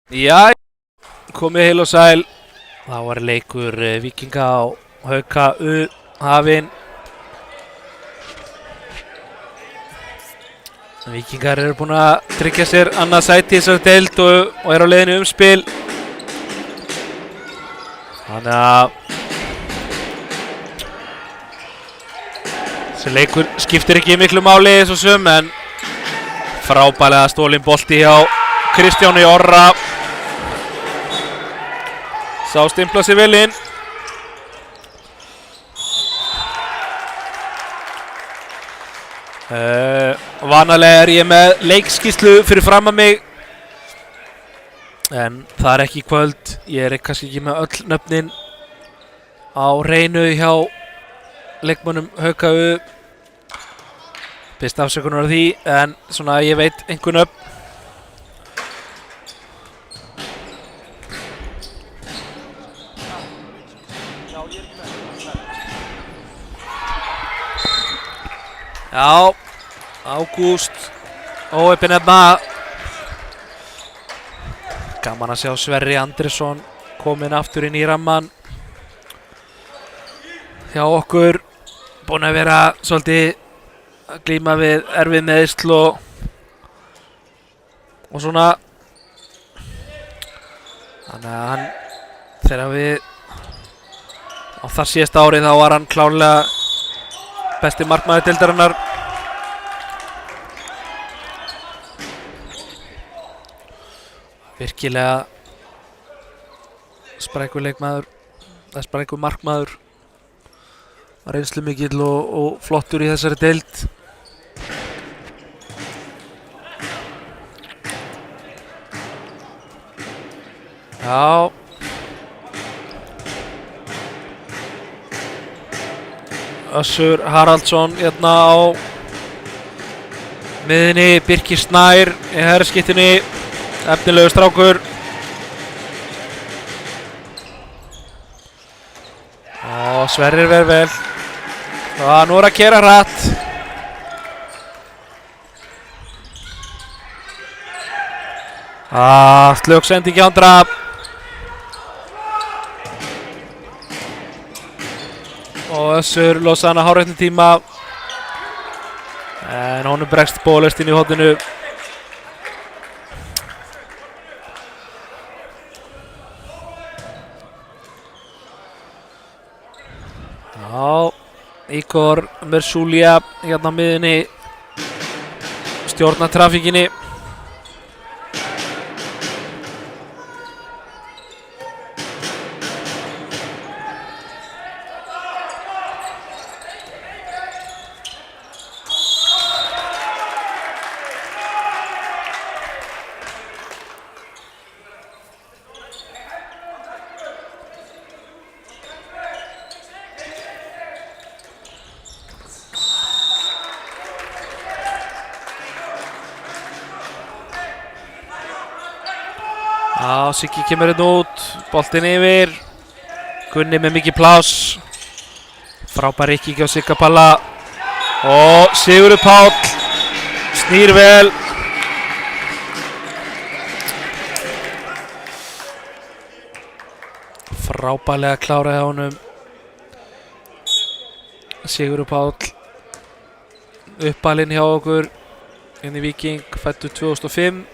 Já, komið heil og sæl. Það var leikur Víkinga á Hauka U hafinn. Víkingar eru búin að tryggja sér annað sæti í þessari deild og eru á leiðinu umspil. Þannig að þessi leikur skiptir ekki miklu máli eins og sum, en frábærlega stólinn bolti hjá Kristjáni Orra. Sá stimpla sig vel inn. Vanalega er ég með leikskýrslu fyrir fram að mig, en það er ekki í kvöld. Ég er kannski ekki með öll nöfnin á hreinu hjá leikmönnum Hauka U. Best afsökunar á því, en svona ég veit einhver nöfn. Já, Ágúst óheppinn hérna. Gaman að sjá Sverri Andrisson kominn aftur inn í ramman hjá okkur. Búinn að vera svolítið að glíma við erfið meiðsl og svona. Þannig að hann, þegar við á þar síðasta árið, þá var hann klárlega besti markmaður deildarinnar. Virkilega sprækur leikmaður, sprækur markmaður. Reynslumikill og flottur í þessari deild. Já. Össur Haraldsson hérna á miðinni. Birkir Snær í herrskittinni. Efnilegur strákur. Sverrir verður vel. Nú er að keyra hratt. Slök sending í andra. Og Össur losa hann að hárréttum tíma, en honum bregst bólaust inn í horninu. Já, Igor Mersulja hérna á miðinni stjórnar trafíkinni. Siggi kemur hérna út, boltinn yfir. Gunni með mikið pláss. Frábær ekki á Sigga Palla. Og Sigurður Páll snýr vel. Frábærlega kláraði honum Sigurður Páll. Uppalinn hjá okkur inn í Víking, fæddur 2005.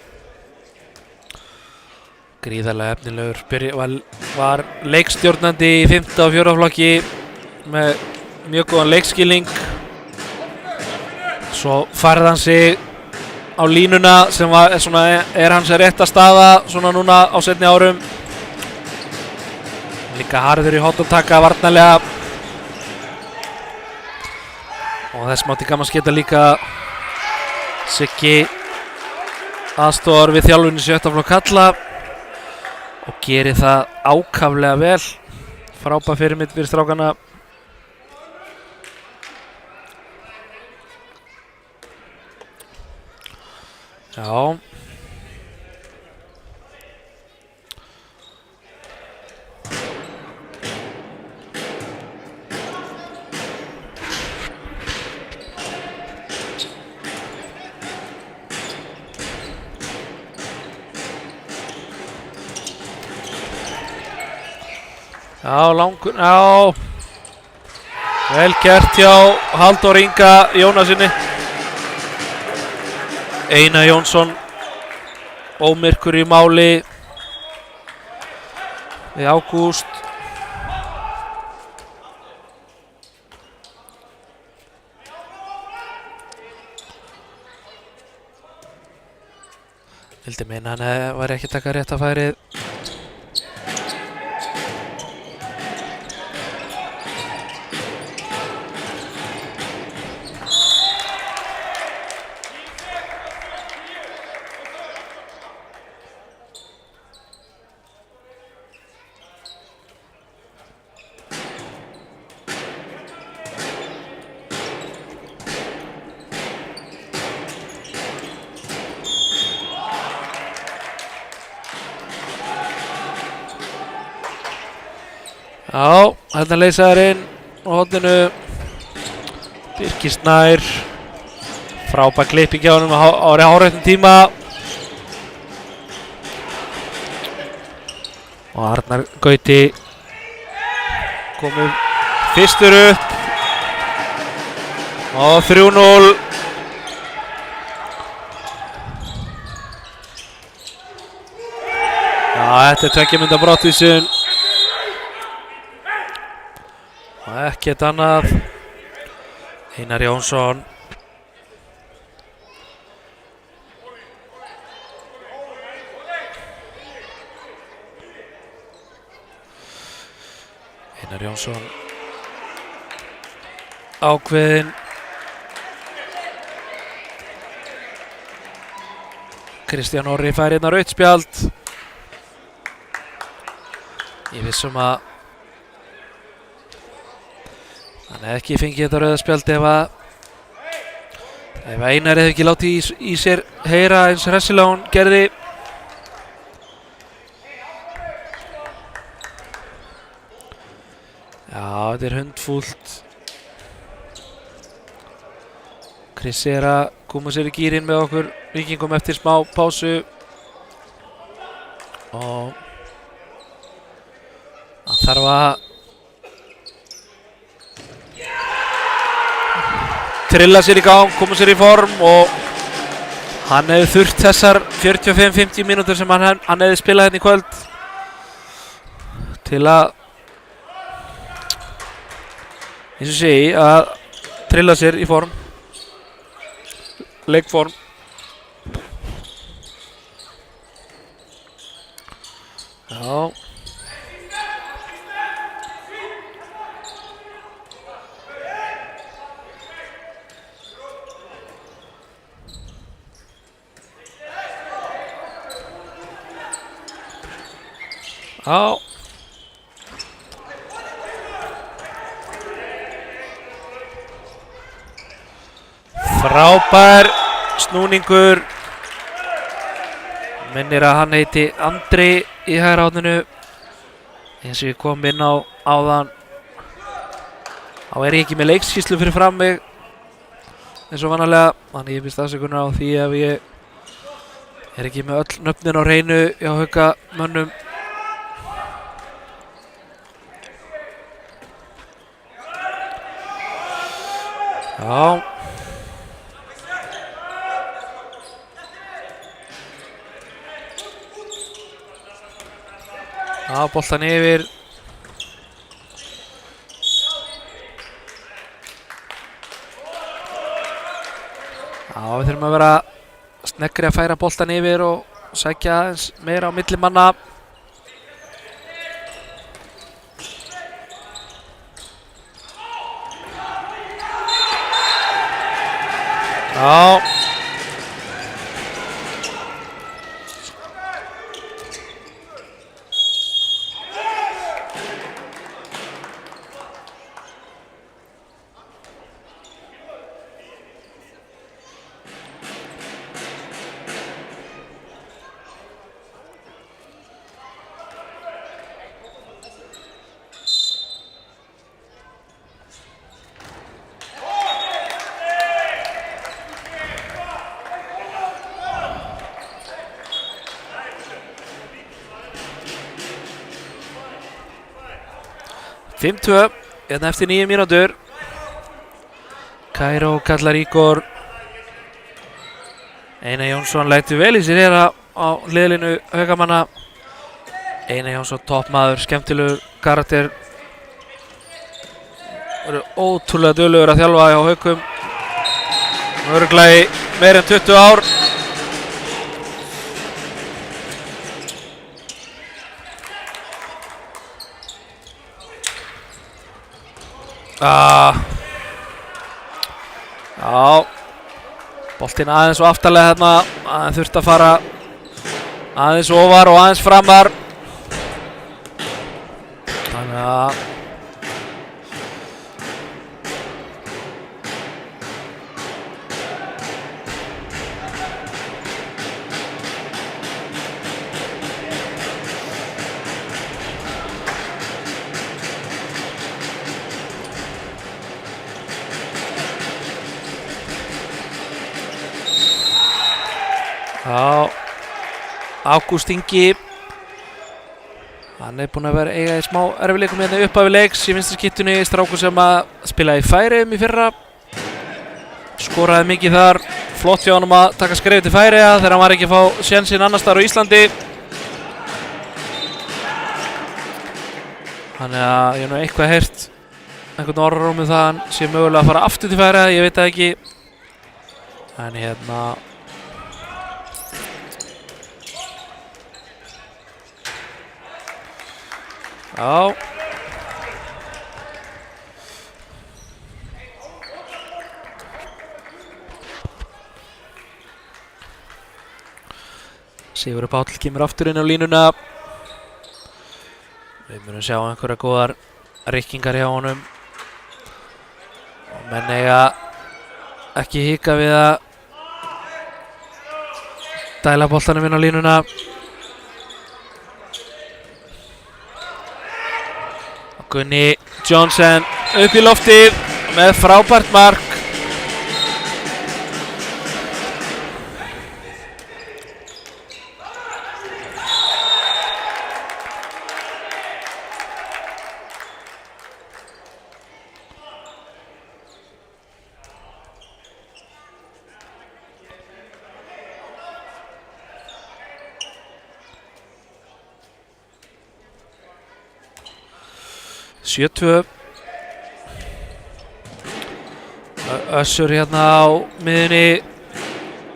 Gríðarlega efnilegur. Var leikstjórnandi í 5. og 4. flokki með mjög góðan leikskilning. Svo færði hann sig á línuna sem er hans rétta staða svona núna á seinni árum. Líka harður í hóttumtaka varnarlega. Og þess mátti gaman sketa líka Siggi aðstoðar við þjálfun í 7. flokk karla og gerir það ákaflega vel. Frábær fyrirmynd fyrir strákana. Já. Já, langur, já. Vel gert hjá Halldór Inga Jónasinni. Einar Jónsson ómyrkur í máli við Ágúst. Vildi meina hann var ekki taka rétt að færið. Já, hérna leysaður inn á horninu. Birkir Snær. Frábær klipping hjá honum á hárréttum tíma. Og Arnar Gauti komið fyrstur upp. Og 3-0. Já, þetta er 2 mínútna brottvísun. Og ekkert annað. Einar Jónsson. Einar Jónsson ákveðinn. Kristján Orri fær hérna rautt spjald. Ég vissum að hann hefði ekki fengið þetta rauða spjald ef Einar hefði ekki látið í sér heyra eins hressilega hún gerði. Já, þetta er hundfúlt. Krissi er að koma sér í gírinn með okkur Víkingum eftir smá pásu. Og hann þarf að trilla sér í gang, koma sér í form og hann hefði þurft þessar 45-50 mínútur sem hann hefði spilað hérna í kvöld til að, eins og segi, að trilla sér í form, leikform. Já. Já. Frábær snúningur. Minnir að hann heiti Andri í hægra horninu. Eins og ég kom inn á áðan. Þá er ég ekki með leikskýrslu fyrir fram mig eins og vanalega. Þannig ég byrst afsökunar á því ef ég er ekki með öll nöfnin á hreinu hjá haukamönnum. Já. Já, boltan yfir. Já, við þurfum að vera sneggri að færa boltan yfir og sækja aðeins meira á milli manna. Já. 5-2, hérna eftir 9 mínútur. Kairó kallar Ígor. Einar Jónsson lætur vel í sér hér á hliðlínu Haukamanna. Einar Jónsson toppmaður, skemmtilegur karakter. Verður ótrúlega duglegur að þjálfa hjá Haukum. Örugglega í meira en 20 ár. Já, boltinn aðeins og aftarlega hérna, aðeins þurfti að fara aðeins ofar og aðeins framar. Þannig að Ágúst Ingi, hann búinn að vera eiga í smá erfiðleikum hérna upphafi leiks í vinstri skittunni, strákur sem að spila í Færeyjum í fyrra. Skoraði mikið þar, flott hjá honum að taka skref til Færeyja þegar hann var ekki að fá sénsinn annars staðar á Íslandi. Þannig að ég hef nú eitthvað heyrt einhvern orðróm um það að hann sé mögulega að fara aftur til Færeyja, ég veit það ekki. En hérna já. Sigurður Páll kemur aftur inn á línuna. Við munum sjá einhverja góðar rykkingar hjá honum. Og menn eiga ekki hika við að dæla boltanum inn á línuna. Gunni Johnsen upp í loftið með frábært mark. Össur hérna á miðunni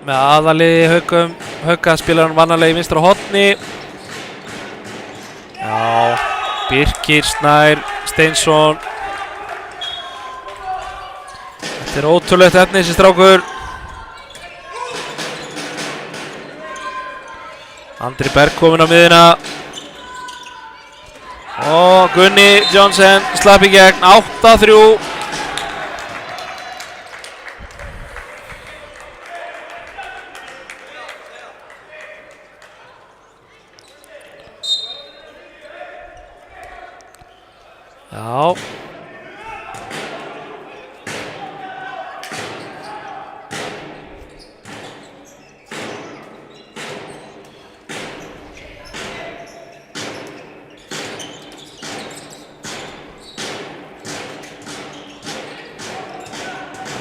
með aðaliði Haukum. Hauka spilar hann vannarlega í vinstra horni. Já, Birkir Snær Steinsson. Þetta er ótrúlegt efni þessi strákur. Andri Berg kominn á miðuna. Og Gunni Johnsen slapp í gegn, 8-3. Já.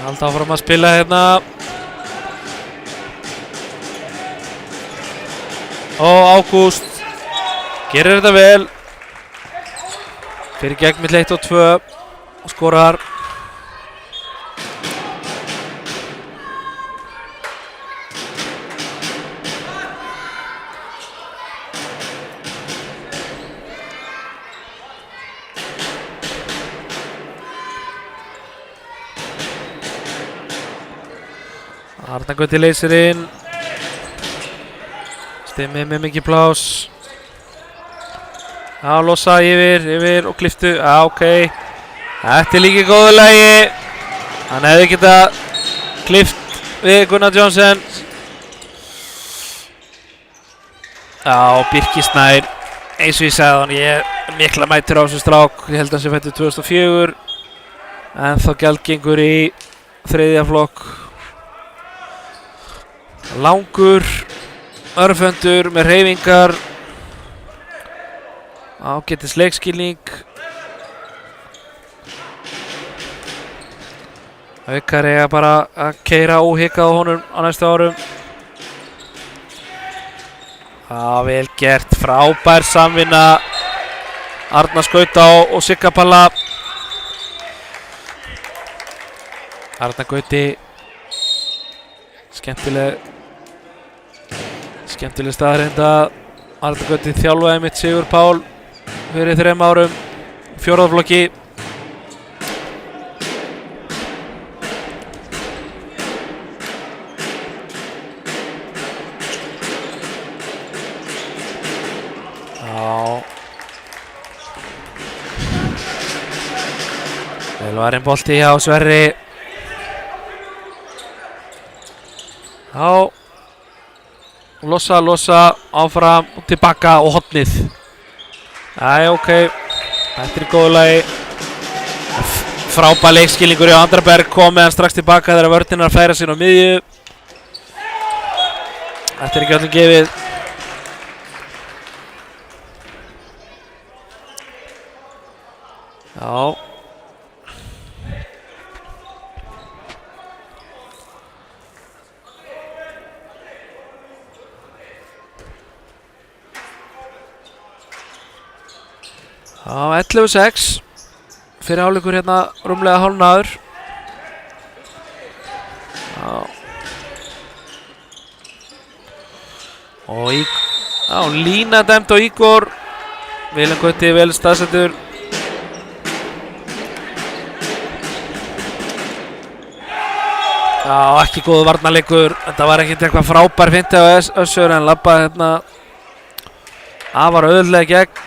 Halda áfram að spila hérna. Og Ágúst gerir þetta vel. Fyrir gegn milli 1 og 2 og skorar. Arna Gutti leysir inn. Stimmið með mikið plás. Já, losa yfir og kliftu. Já, ok. Þetta er líka í góðu lagi. Hann hefði getað klift við Gunnar Johnsen. Já, Birkir Snær. Eins og ég sagði hann, ég er mikla mætur á þessu strák. Ég held að hann sé fættur 2004. En þá gjaldgengur í þriðja flokk. Langur, örfendur með hreyfingar, ágætis leikskilning Haukar eiga bara að keyra óhikað á honum á næstu árum. Vel gert, frábær samvinna Arnars Gauta og Sigga Palla. Arnar Gauti skemmtileg staðreynd að Arnar Gauti þjálfaði mitt Sigur Pál fyrir 3 árum, 4. flokki. Vel varinn bolti hjá Sverri. Losa, áfram og tilbaka og hotnið. Ok, þetta er góðu lagi. Frábær leikskilningur hjá Andraberg, kom með hann strax tilbaka þegar vörnin færa sín á miðju. Þetta er ekki öllum gefið. Já, 11-6 fyrir hálfleikur hérna rúmlega hálfnaður. Og lína dæmt á Ígor. Vilhelm Gauti vel staðsettur. Ekki góður varnarleikur. Þetta var ekkert eitthvað frábær finti á Össur en labbaði hérna afar auðveldlega gegn.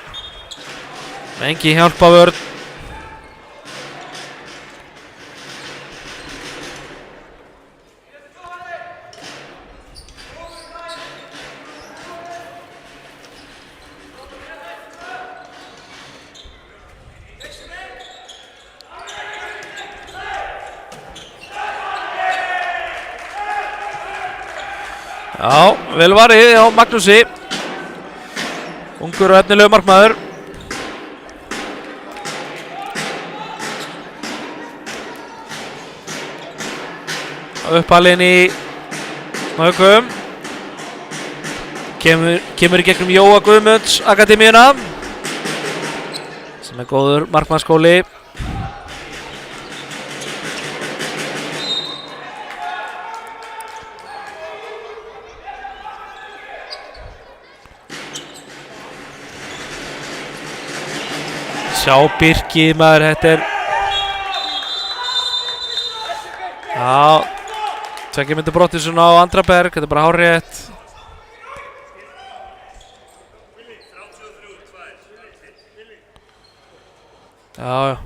Engin hjálp á vörn. Vel varið á Magnúsi. Ungur og efnilegur markmaður. Uppalinn í Haukum. Kemur í gegnum Jóa Guðmunds akademíuna sem er góður markmannsskóli. Sjá Birki maður, þetta er 2 myndir Brottisson á Andraberg, þetta er bara hárrétt. Já.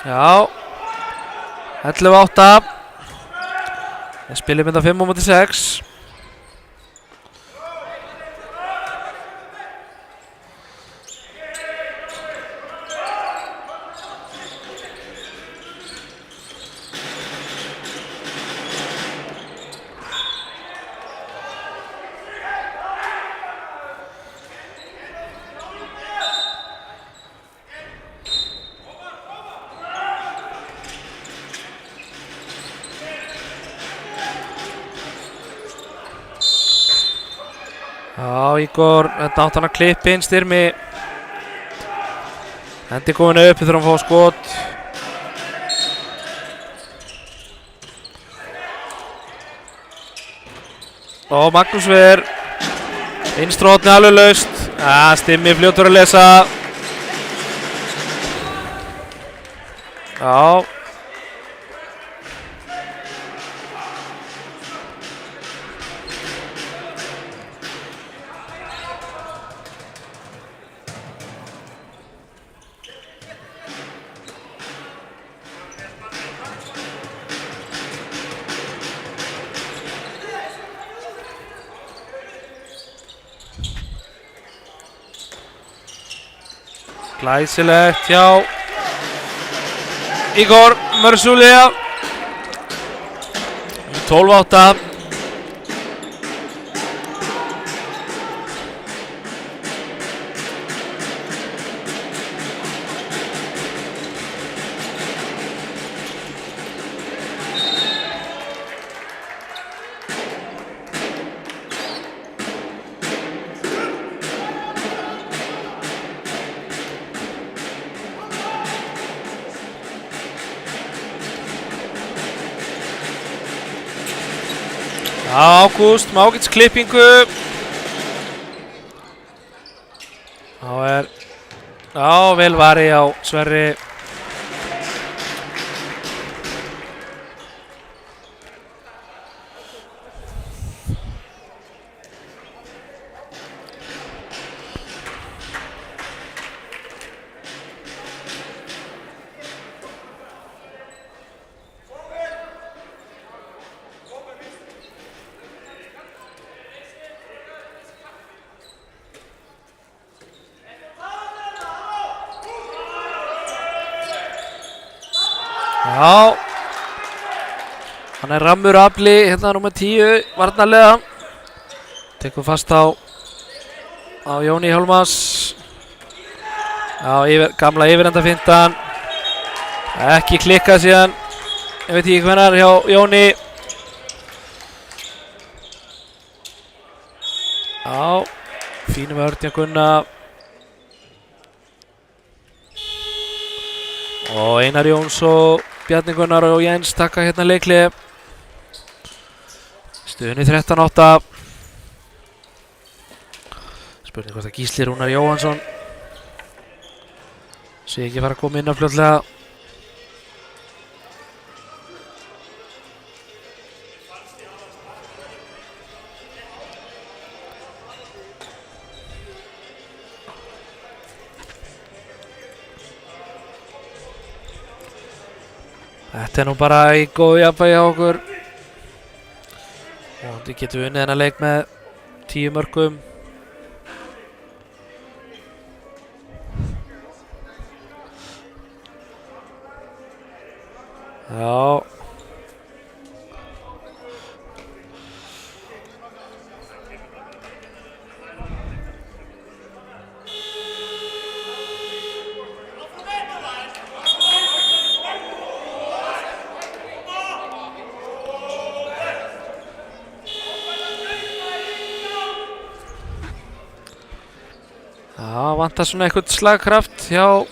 Já, 11-8. Við spilum þetta 5-6. Ígor, þetta átt hann að klippa inn Styrmi. Hendi komin upp, við þurfum að fá skot. Og Magnús Ver. Vinstri hornið alveg laust. Styrmi fljótur að lesa. Já. Glæsilegt hjá Igor Mörzulia. 12-8. Ágúst með ágætis klippingu. Vel varið á Sverri. Já, hann rammur afli, hérna númer 10, varnarlega. Tekur fast á Jóni Hjálmars. Já, gamla yfirendafintan. Ekki klikkað síðan, ég veit ekki hvenær hjá Jóni. Já, fínum vörn hjá Gunna. Og Einar Jóns og Bjarni Gunnar og Jens taka hérna leikli. Stöðunni 13-8. Spurning hvort að Gísli Rúnar Jóhannsson sé ekki fara að koma inn á fljótlega. Þetta nú bara í góðu jafnvægi á okkur. Og við getum unnið þennan leik með 10 mörkum. Já. Vantar svona eitthvað slagkraft hjá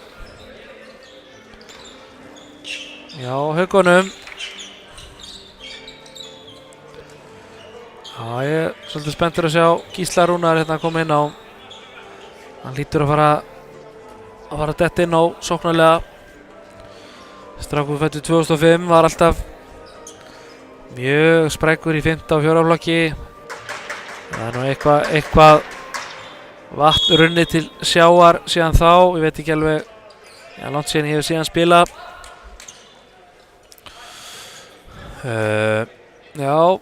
Haukunum. Já, ég er svolítið spenntur að sjá Gísla Rúnar hérna að koma inn á. Hann lítur að fara dett inn á sóknarlega. Strákur fæddur 2005, var alltaf mjög sprækur í 5. og 4. flokki. Það er nú eitthvað vatn runni til sjáar síðan þá, ég veit ekki alveg langt síðan ég hef síðan spila. Já.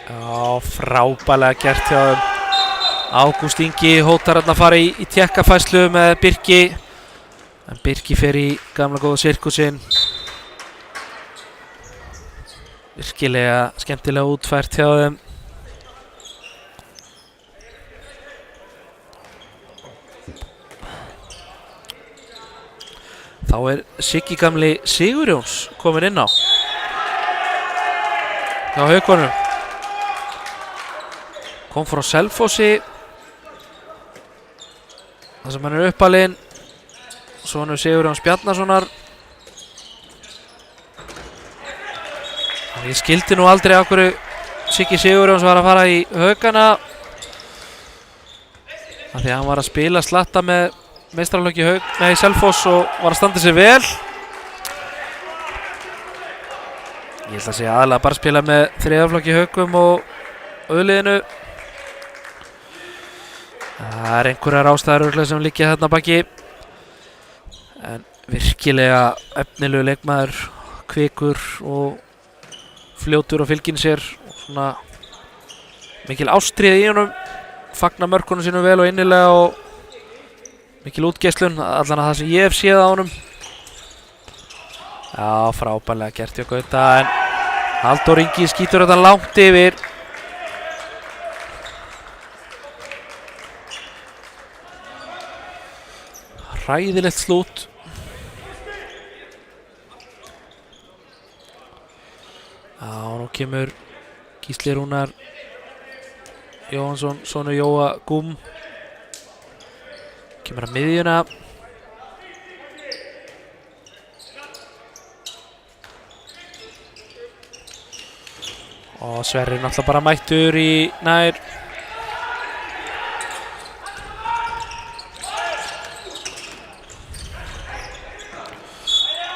Já, frábærlega gert hjá þeim. Ágúst Ingi hótar að fara í tékkafærslu með Birki. En Birki fer í gamla góða sirkusinn. Virkilega skemmtilega útfært hjá þeim. Þá er Siggi gamli Sigurjóns kominn inn á. Hjá Haukunum. Kom frá Selfossi. Það sem hann er uppalinn. Sonur Sigurjóns Bjarnasonar. Ég skildi nú aldrei af hverju Siggi Sigurjóns var að fara í Haukana. Af því að hann var að spila slatta með meistaraflokki Selfoss og var að standa sig vel. Ég held að segja aðalega bara að spila með 3. flokki Haukum og auðliðinu. Það er einhverjar ástæður sem liggja þarna baki. En virkilega efnilegu leikmaður, kvikur og fljótur og fylginn sér og svona mikil ástríða í honum, fagna mörkunum sínum vel og innilega og mikil útgeislun, allan að það sem ég hef séð á honum. Já, frábærlega gert hjá Gauta, en Halldór Ingi skýtur þetta langt yfir. Hræðilegt slút. Já, nú kemur Gísli Rúnar Jóhansson, sonur Jóa Gúm. Kemur að miðjuna. Og Sverrir náttúrulega bara mættur í nær.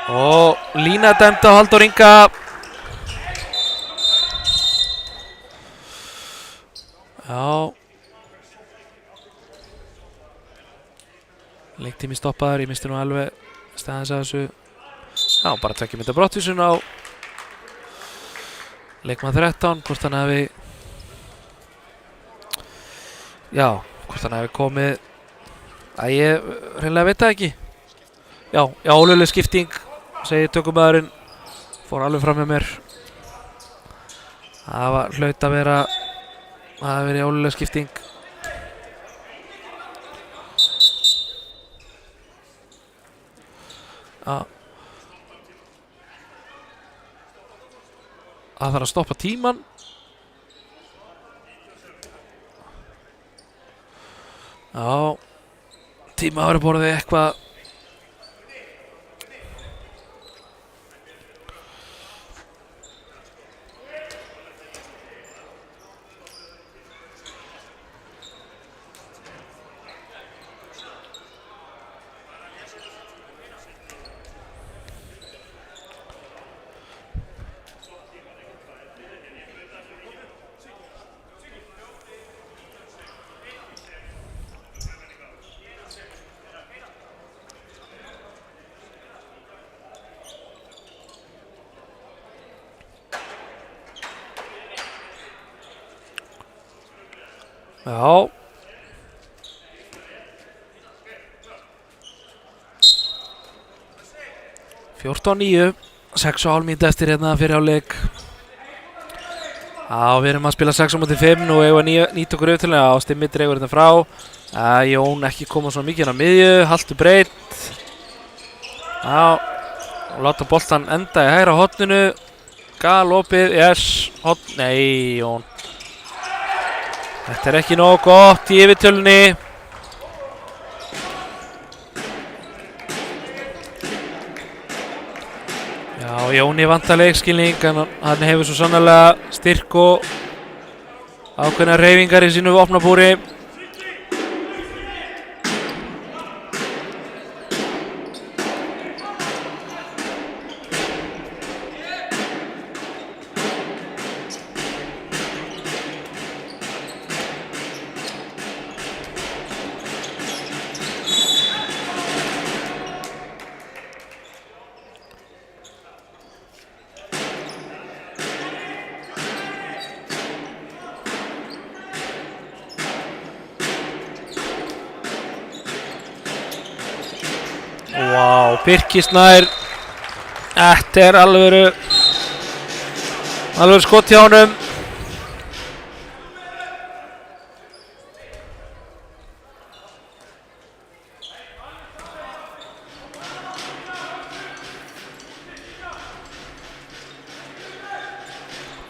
Og lína dæmd á Halldór Inga. Já. Leiktími stoppaður, ég misti nú alveg staðins að þessu. Já, bara 2 mínútna brottvísun á leikmann 13, hvort hann hefði komið að ég hreinlega veit það ekki. Já, ólögleg skipting, segir tökumæðurinn, fór alveg fram með mér. Það var hlaut að vera ólögleg skipting. Já. Það þarf að stoppa tíman. Já, tímaður borðið eitthvað. Já. Fjórtán 9, 6,5 mínútur eftir hérna fyrir hálfleik. Já, við erum að spila 6-5 og eigum að nýta okkur auðvitaðlega á Stimmi dregur hérna frá. Jón ekki koma svona mikið hérna á miðju, haltu breytt. Já, og láta boltan enda í hægra horninu. Galopið, yes, horn, nei Jón. Þetta er ekki nógu gott í yfirtölunni. Já, Jóni vantar leikskilning, en hann hefur svo sannarlega styrk og ákveðna hreyfingar í sínu vopnabúri. Vá, Birkir Snær. Þetta er alvöru skot hjá honum.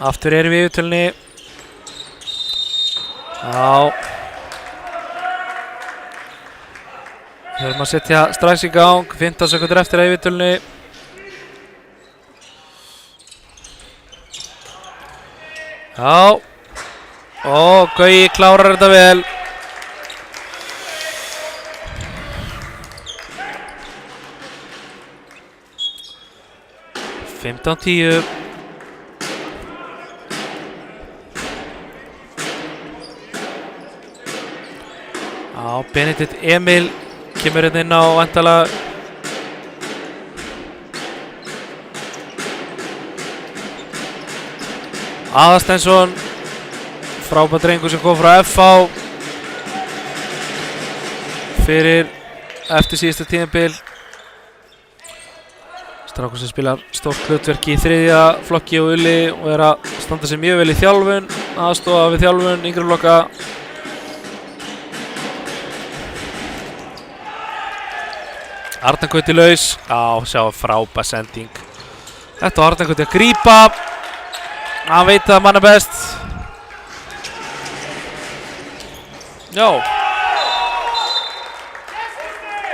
Aftur erum við í yfirtölunni. Já. Við höfum að setja strax í gang, 15 sekundur eftir að yfirtölunni. Já. Og Gaui klárar þetta vel. Fimmtán 10. Já, Benedikt Emil kemur hérna inn á væntanlega. Aðarsteinsson, frábær drengur sem kom frá FH fyrir eftir síðasta tímabil. Strákur sem spilar stórt hlutverk í þriðja flokki og Ulli og að standa sig mjög vel í þjálfun, aðstoða við þjálfun, yngri flokka. Arnar Gauti laus, sjá frábær sending. Þetta var Arnar Gauti að grípa, hann veit að manna best. Já.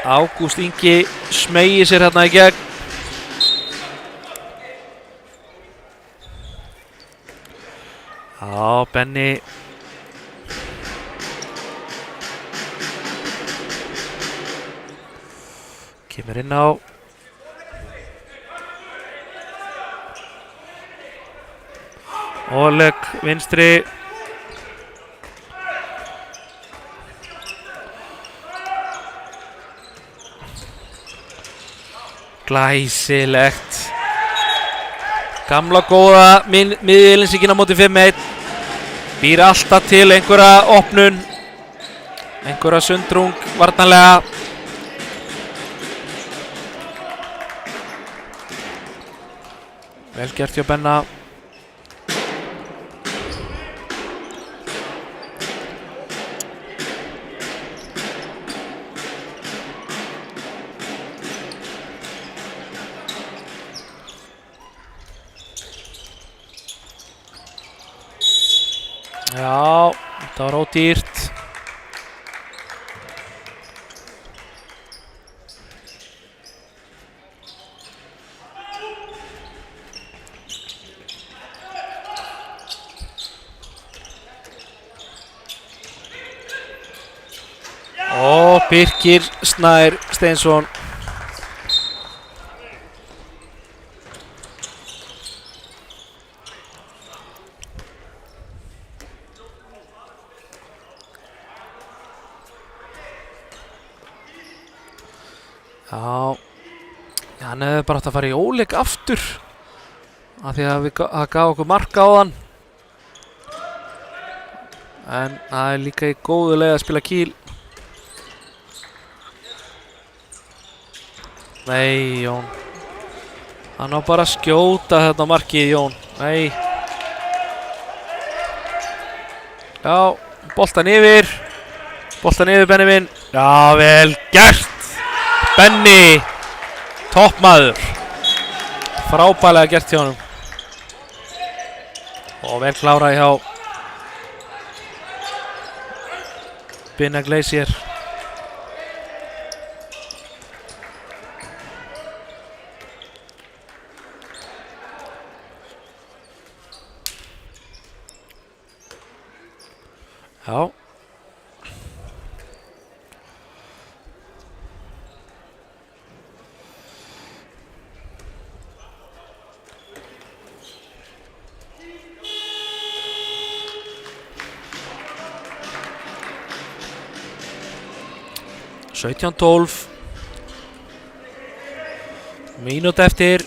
Ágúst Ingi smeygir sér hérna í gegn. Já, Benni. Kemur inn á. Oleg vinstri. Glæsilegt. Gamla góða miðjulinsíkin á móti 5-1. Býr alltaf til einhverja opnun, einhverja sundrung varnarlega. Vel gert hjá Benna. Já, þetta var ódýrt. Og Birkir Snær Steinsson. Já, hann hefði bara átt að fara í óleik aftur af því að það gaf okkur mark á hann. En það er líka í góðu leið að spila Kíl. Nei, Jón. Hann á bara að skjóta þetta markið, Jón. Nei. Já, boltan yfir. Boltan yfir, Benni minn. Já, vel gert. Benni, toppmaður. Frábælega gert hjá honum. Og vel klárað hjá Binna Gleisier. Já. Sautján 12. Mínúta eftir.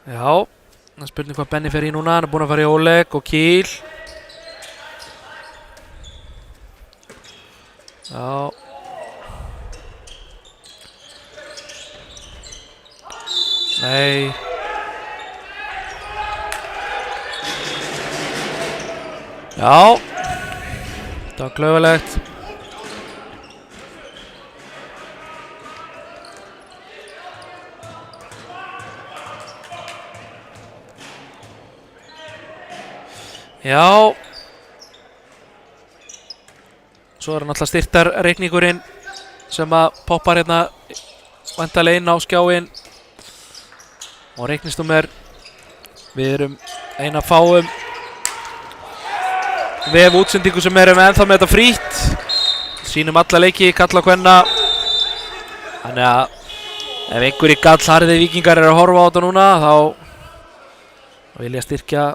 Já, það er spurning hvað Benni fer í núna. Hann er búinn að fara í Oleg og Kíl. Já. Nei. Já. Það var klaufalegt. Já. Svo er náttúrulega styrktarreikningurinn sem að poppar hérna væntanlega inn á skjáinn. Og reikningsnúmer. Við erum eina fáum vef útsendingu sem erum ennþá með þetta frítt. Sýnum alla leiki, kalla og kvenna. Þannig að ef einhverjir gallharði víkingar eru að horfa á þetta núna þá vilja styrkja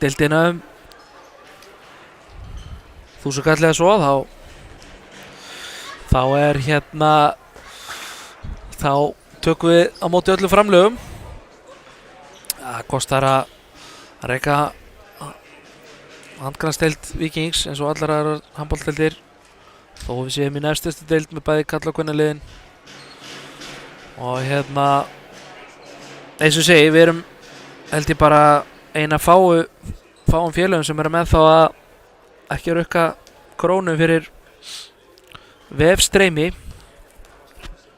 deildina 1000 kall eða svo þá er hérna þá tökum við á móti öllum framlögum. Það kostar að reka handknattleild Víkings eins og allar aðrar handboltadeildir þó við séum í næstustu deild með bæði karla og kvennaliðin. Og hérna eins og segi, við erum held ég bara eina fáum félögum sem eru með þá að ekki rukka krónu fyrir vefstreymi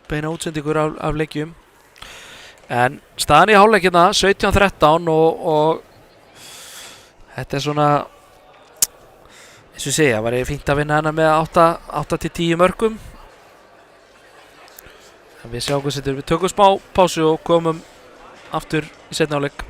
beina útsendingur af leikjum. En staðan í hálfleik hérna 17-13 og þetta er svona eins og segja, var ég fínt að vinna hana með 8-10 mörkum. En við sjáum hvað setur, við tökum smá pásu og komum aftur í seinni hálfleik.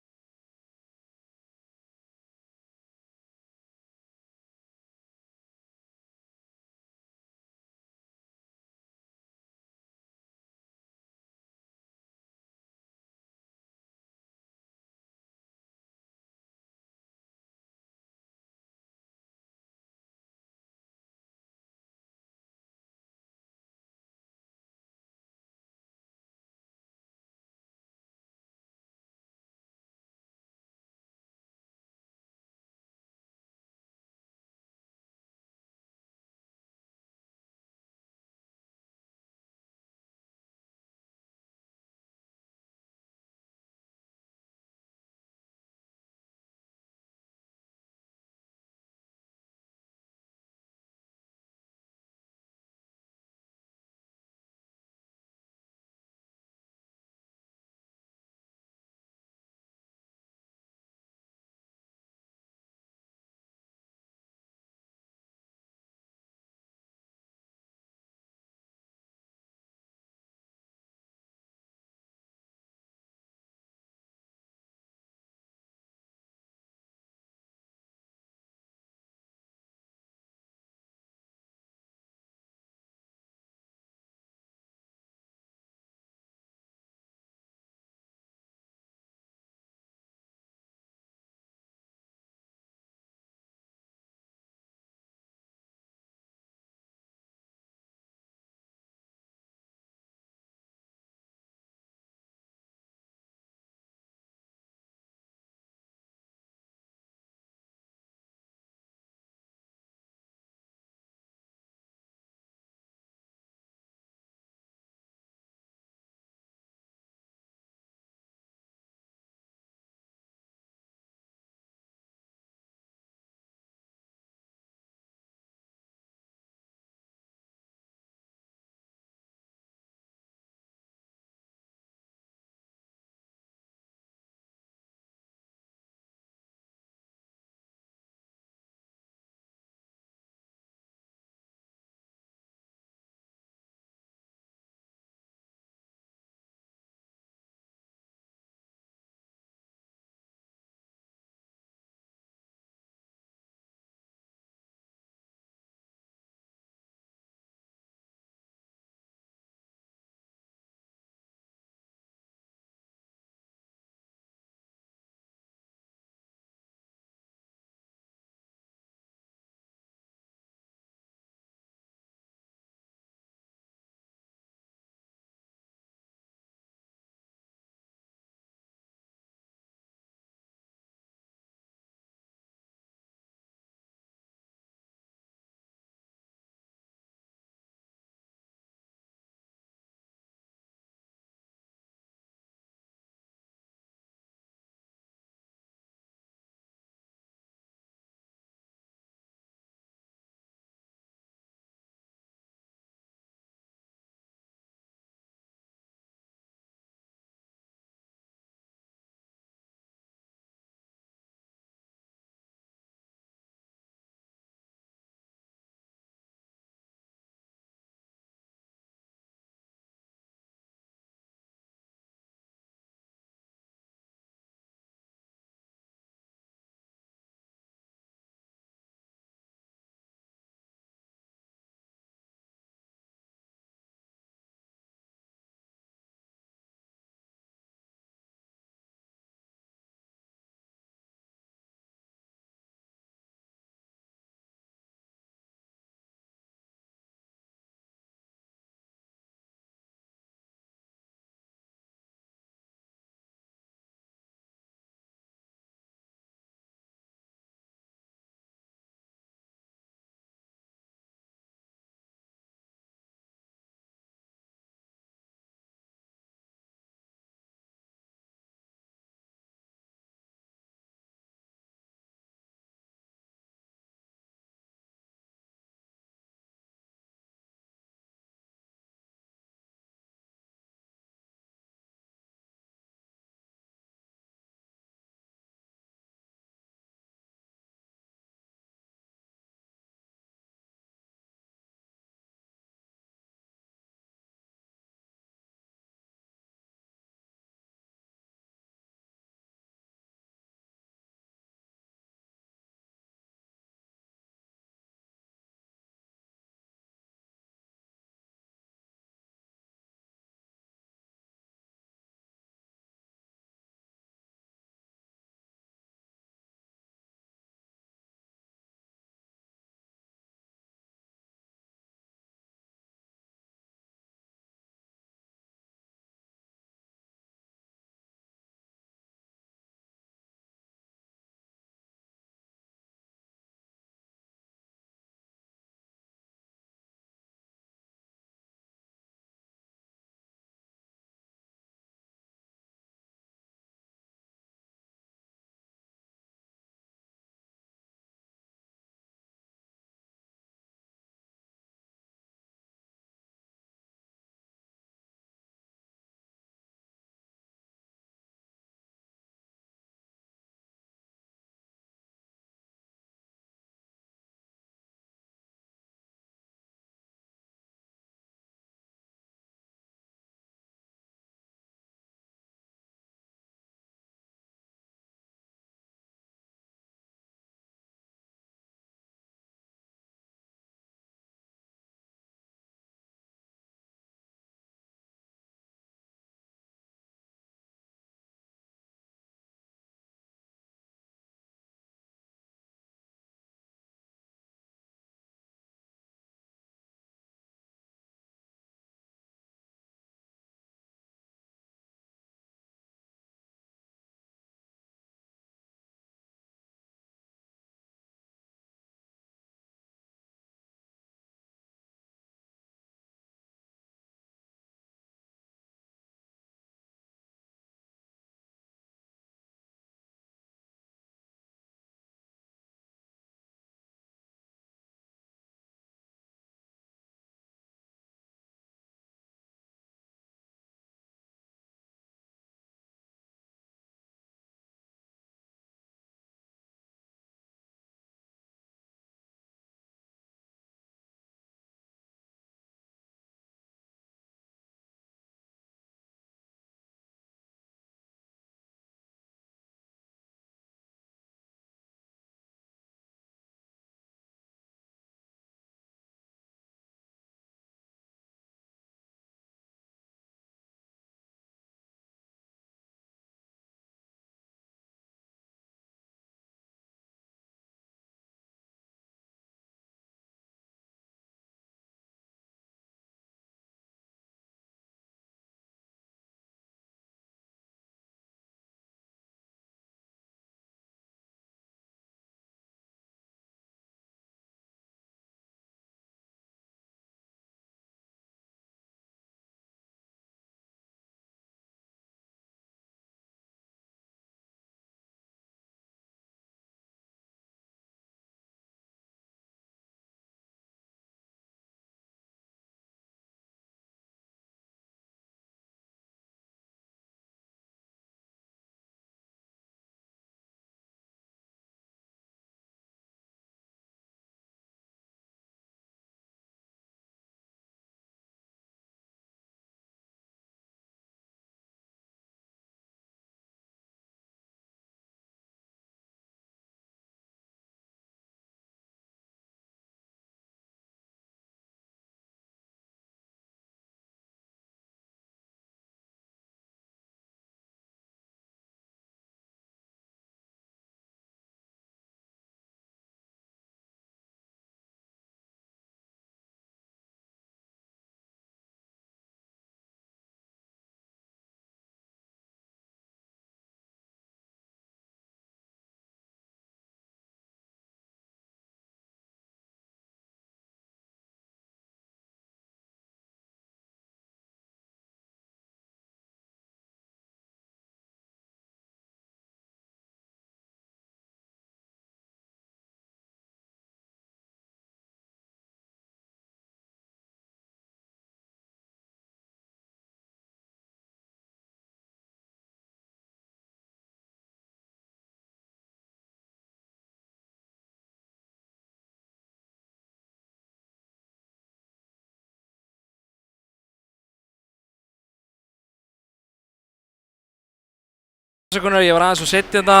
sekunder, ég var aðeins og setja þetta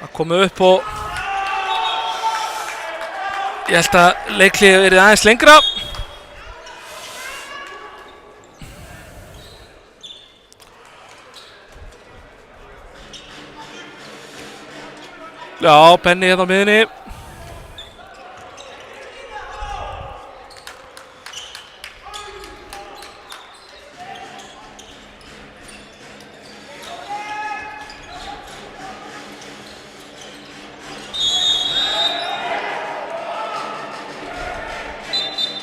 að koma upp og ég held að leiklið verið aðeins lengra. Já, Benni hérna á miðunni.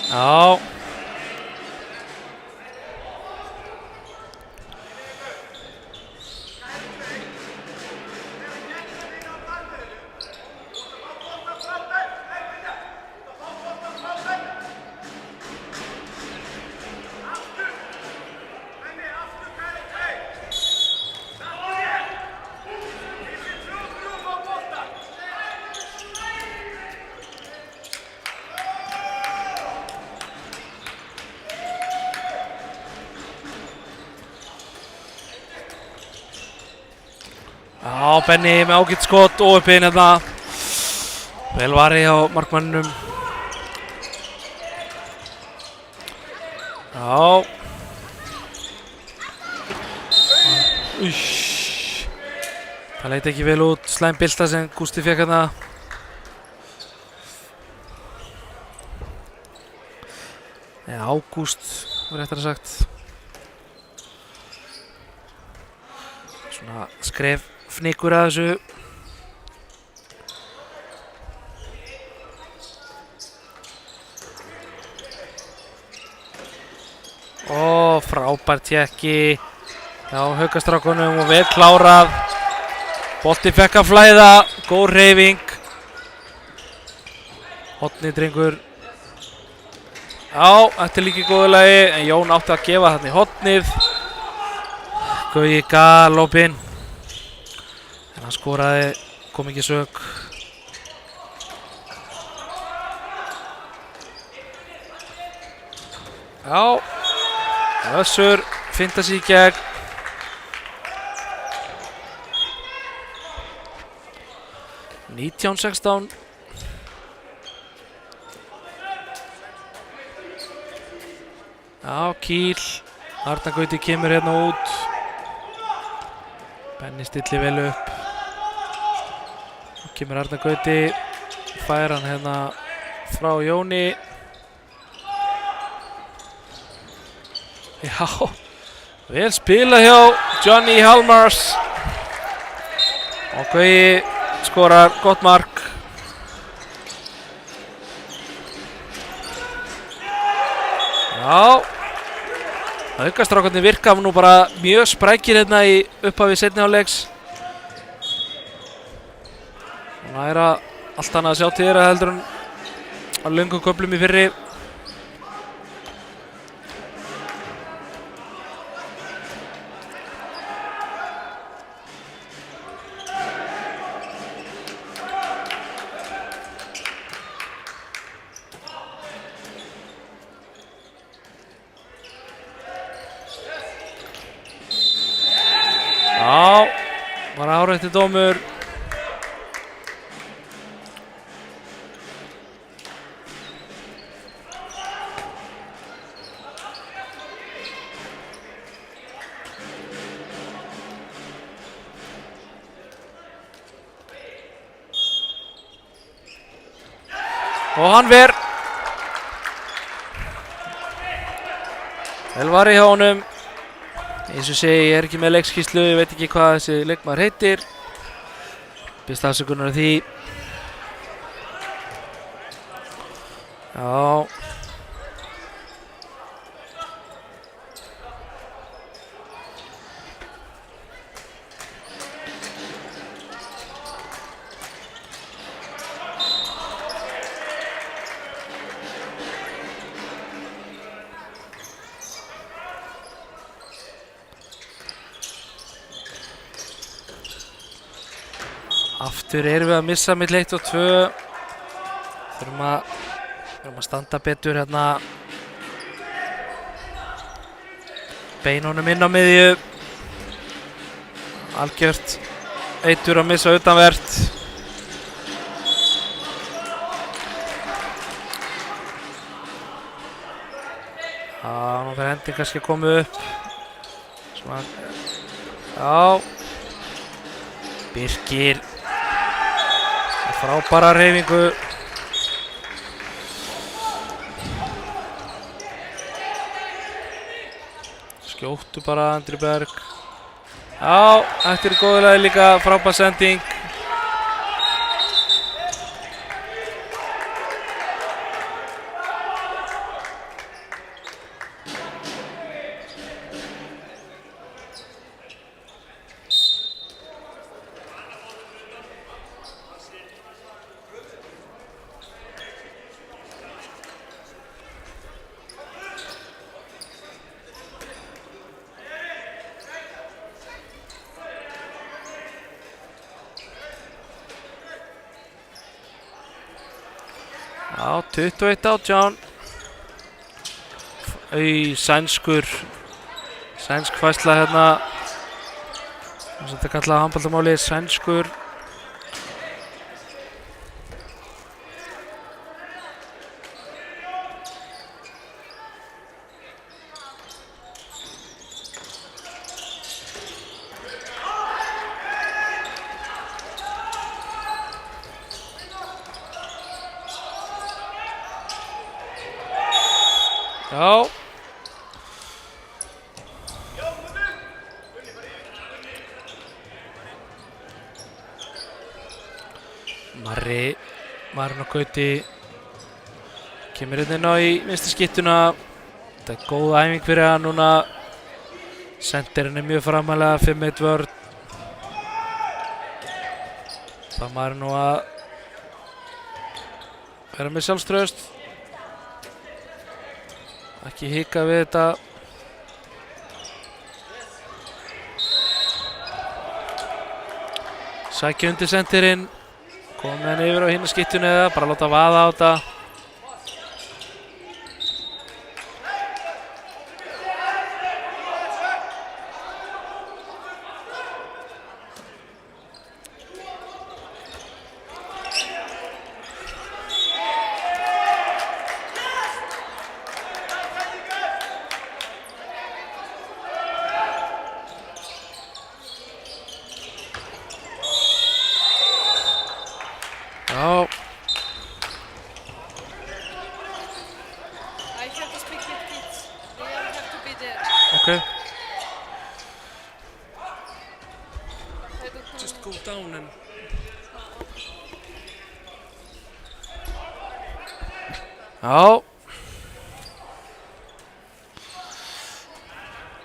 Já. Já, Benni með ágætt skot og upp inn hérna. Vel varið á markmanninum. Já. Það leit ekki vel út. Slæm bylta sem Gústi fékk hérna. Ágúst, réttara sagt. Svona skref fnikur að þessu. Frábært tjekki hjá Haukastrákunum og vel klárað. Bolti fekk að flæða, góð hreyfing. Hornið drengur. Já, þetta líka í góðu lagi en Jón átti að gefa þarna í hornið. Gaui galopinn. En hann skoraði, kom ekki sök. Já, Össur finta sig í gegn. Nítján 16. Já, Kíl. Arnar Gauti kemur hérna út. Benni stillir vel upp. Kemur Arnar Gauti, fær hann hérna frá Jóni. Já, vel spila hjá Johnny Hjalmars. Og Gauti skorar gott mark. Já, Haukastrákarnir virka nú bara mjög sprækir hérna í upphafi seinni hálfleiks. Það er allt annað að sjá til þeirra heldur en á löngum köflum í fyrri. Já, var árétti dómur. Og hann ver. Vel var í hjá honum. Eins og segi, ég er ekki með leikskýrslu, ég veit ekki hvað þessi leikmaður heitir. Biðst afsökunar á því. Já. Aftur erum við að missa milli 1 og 2. Þurfum að standa betur hérna. Beinunum inn á miðju. algjört eitur að missa utanvert. Nú fyrir hending kannski að koma upp. Já. Birkir. Frábæra hreyfingu. Skjóttu bara Andri Berg. Já, þetta er góðlega líka frábær sending. Já, 21-18. Sænsk færsla hérna. Þetta kallaði handboltamáli sænskur. Já. Marinn og Gauti kemur inn á í vinstri skyttuna. Þetta er góð æfing fyrir hann núna. Senterinn er mjög framalega, 5-1 vörn. Það maður nú að vera með sjálfstraust. Ekki hika við þetta. Sækja undir senterinn. Komið hann yfir á hina skyttuna eða bara láta vaða á þetta. Já. Okay. Just go down and... Já.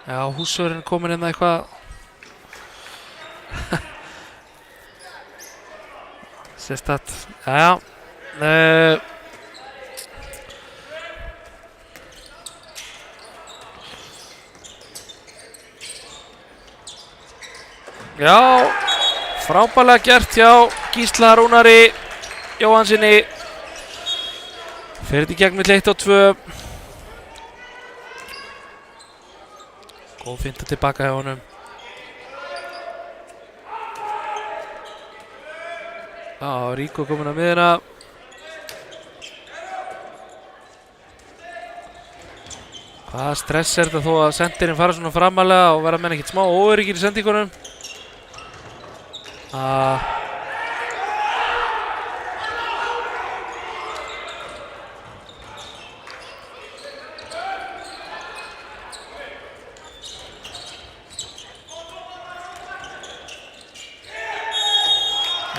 Já, húsvörðurinn kominn hérna eitthvað. Sérstætt. Jæja. Já, frábærlega gert hjá Gísla Rúnari Jóhannsinni. Fer þetta í gegn með 1-2. Góð finta tilbaka hjá honum. Já, Ríko kominn á miðuna. Hvaða stress er þetta þó að sendirinn fara svona framalega og vera menn ekkert smá óöryggir í sendingunum?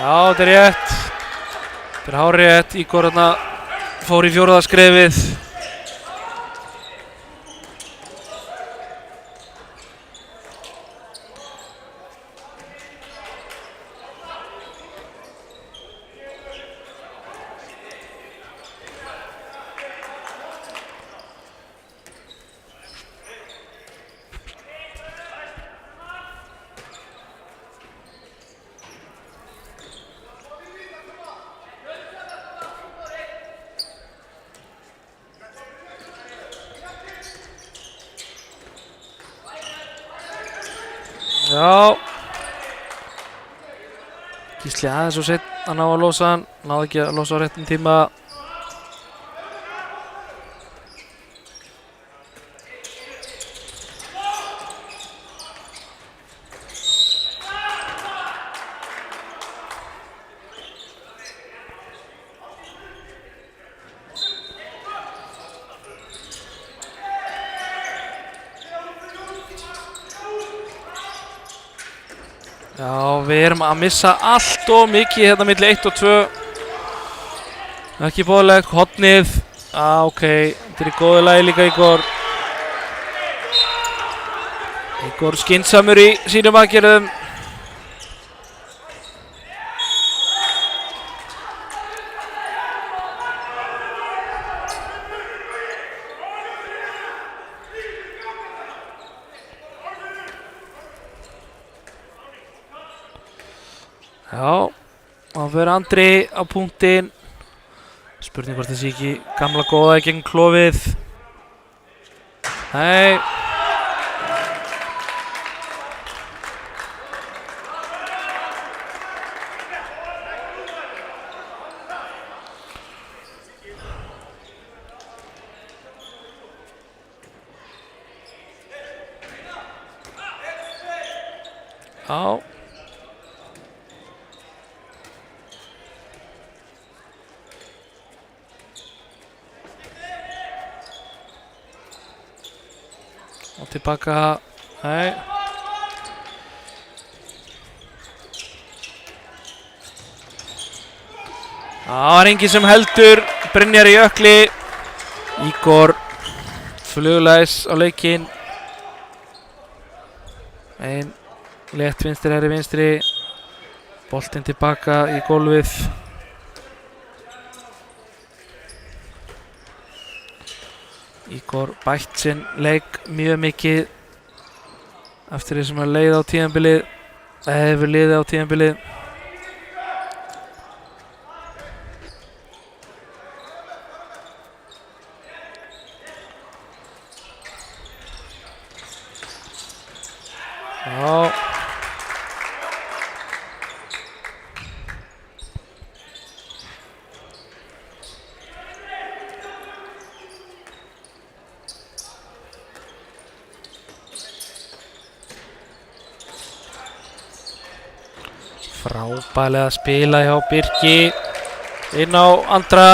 Já, þetta er rétt. Þetta er hárrétt. Ígor hérna fór í 4. skrefið. Já, Gísli aðeins og sett að ná að losa hann. Náði ekki að losa á réttum tíma. Já, við erum að missa allt og mikið hérna milli 1 og 2. Ekki boðlegt, hornið. Ok, þetta er í góðu lagi líka Ígor. Ígor skynsamur í sínum aðgerðum. Já, þá fyrir Andri á punktinn. Spurning hvort það sé ekki gamla góða í gegn klofið. Nei. Já. Og tilbaka. Nei. Það var enginn sem heldur. Brynjar í Jökli. Ígor fluglæs á leikinn. Ein létt vinstri, hægri vinstri. Boltinn tilbaka í gólfið. Ígor bætt sinn leik mjög mikið eftir því sem að leiða á tíðanbilið eða hefur liðið á tíðanbilið. Já. Frábærlega að spila hjá Birki inn á Andra.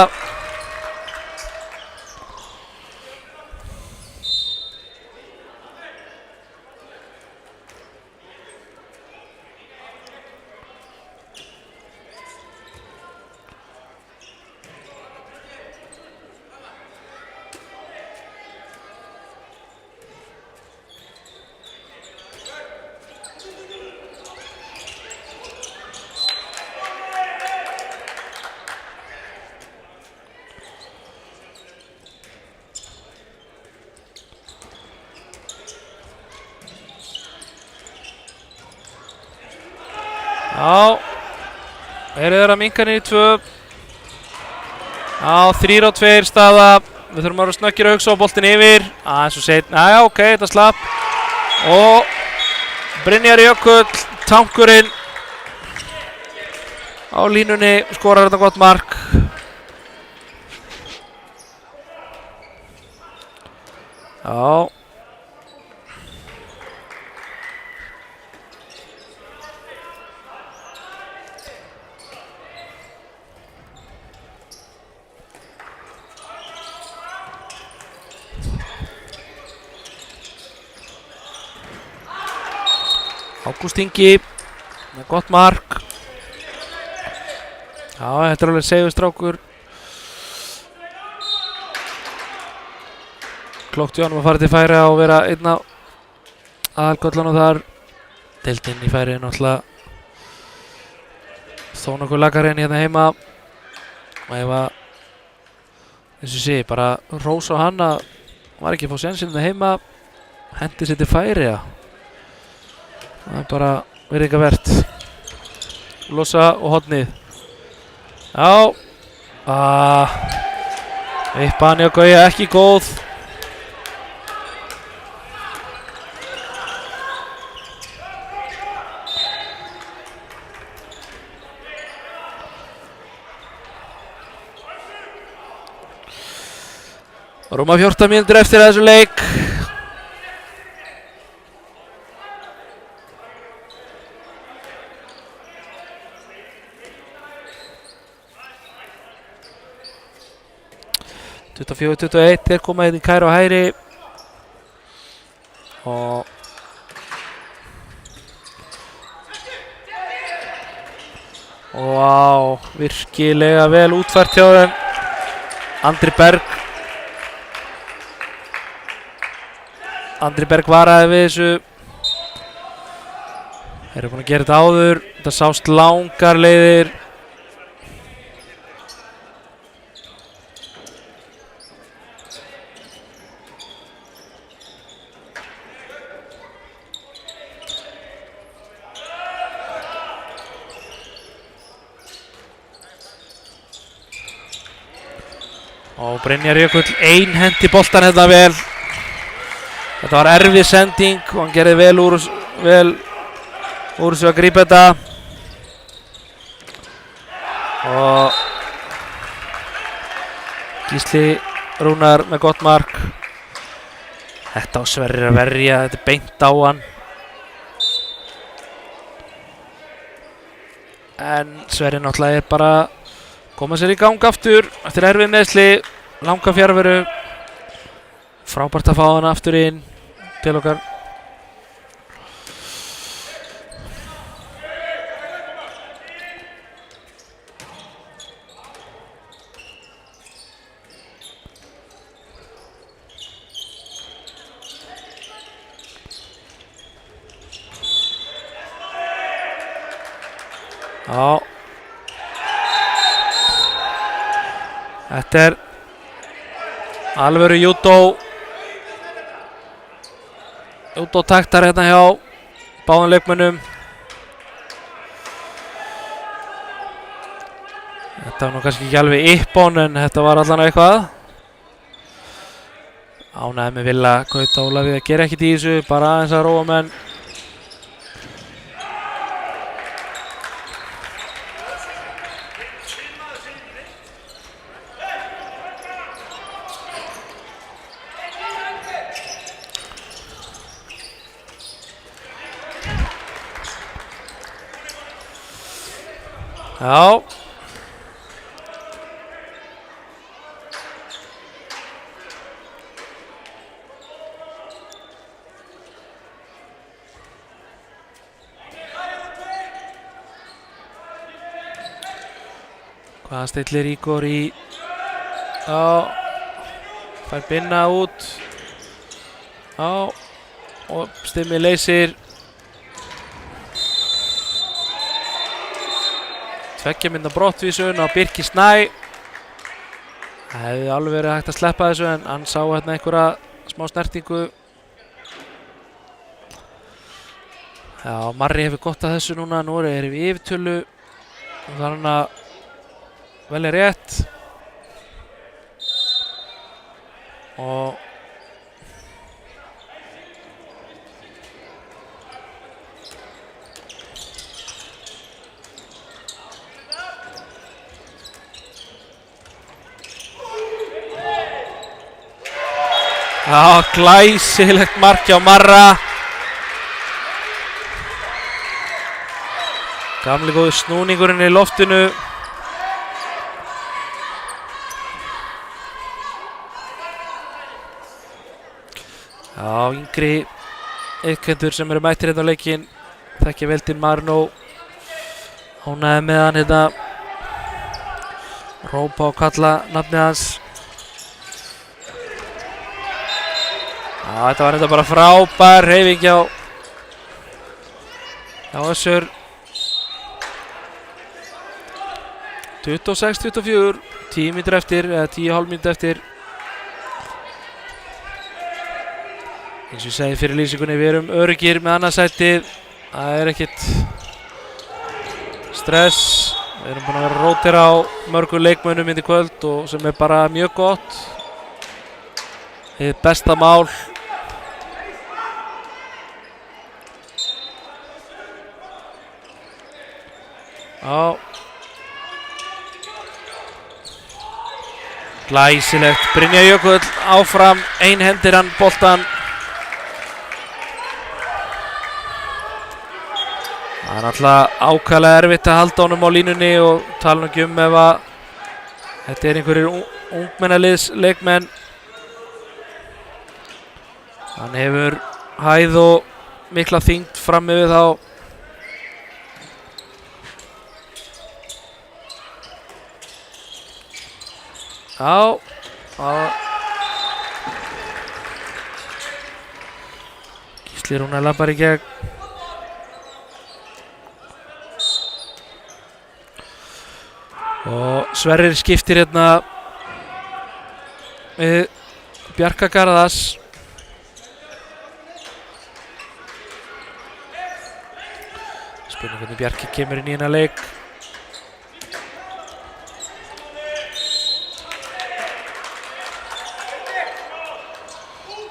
Já, eru þeirra minnka niður í 2. Já, 3-2 staða. Við þurfum að vera snöggir að hugsa á boltin yfir. Aðeins og seint. Já, ok, þetta slapp. Og Brynjar Jökull, tankurinn á línunni, skorar þetta gott mark. Já. Ágúst Ingi með gott mark. Já, þetta er alveg segustrákur. Klókt í honum að fara til færi og vera einn á aðalgöllanum þar. Deildinn í færi náttúrulega þó nokkuð lakari en hérna heima. Og ef að, eins og sé, bara rós á hann að var ekki að fá sénsinn hérna heima. Hendi sér til færi, já. Það er bara virðingavert. Losa og hornið. Já. Vippan hjá Gauja ekki góð. Rúma 14 mínútur eftir þessu leik. Fjóra 21, þeir koma hérna í Kæru á hægri og vá, virkilega vel útfært hjá þeim. Andri Berg varaði við þessu. Þeir eru búin að gera þetta áður. Þetta sást langar leiðir. Og Brynjar Jökull einhendi boltan hérna vel. Þetta var erfið sending og hann gerði vel úr þessu að grípa þetta. Og Gísli Rúnar með gott mark. Þetta á Sverrir að verja, þetta er beint á hann. En Sverrir náttúrulega er bara koma sér í gang aftur eftir erfið meiðsli, langa fjarveru. Frábært að fá hann aftur inn til okkar. Já. Þetta er alvöru júdó-taktar hérna hjá báðum leikmönnum. Þetta var nú kannski ekki alveg yppon en þetta var allan eitthvað. Ánægði með Villa Gauta Ólafið að gera ekkert í þessu, bara aðeins að róa menn. Já. Hvað stillir Ígor í? Já. Fær Binna út. Já. Og Stimmi leysir. Tveggja mynda brottvísun á Birki Snæ. Það hefði alveg verið hægt að sleppa þessu en hann sá hérna einhverja smá snertingu. Já, Marri hefur gott að þessu núna. Nú erum við í yfirtölu og það er hann að velja rétt. Og já, glæsilegt mark hjá Marra. Gamli góðu snúningurinn í loftinu. Já, yngri iðkendur sem eru mættir hérna á leikinn. Þekkja vel til Marino. Ánægði með hann hérna. Rópa og kalla nafnið hans. Já, þetta var þetta bara frábær hreyfing hjá Össur. 26-24, 10 mínútur eftir, eða 10,5 mínútur eftir. Eins og ég segi fyrir lýsingunni, við erum öruggir með annarsætið. Það er ekkert stress. Við erum búin að vera að rótera á mörgum leikmönnum inn í kvöld og sem er bara mjög gott. Hið besta mál. Já. Glæsilegt, Brynjar Jökull áfram, einhendir hann boltan. Það er náttúrulega ákaflega erfitt að halda honum á línunni og tala nú ekki ef að þetta einhverjir ungmennaliðsleikmenn. Hann hefur hæð og mikla þyngd fram yfir þá. Gísli Rúnar labbar í gegn. Og Sverrir skiptir hérna við Bjarka Garðars. Spurning hvernig Bjarki kemur inn í hérna leik.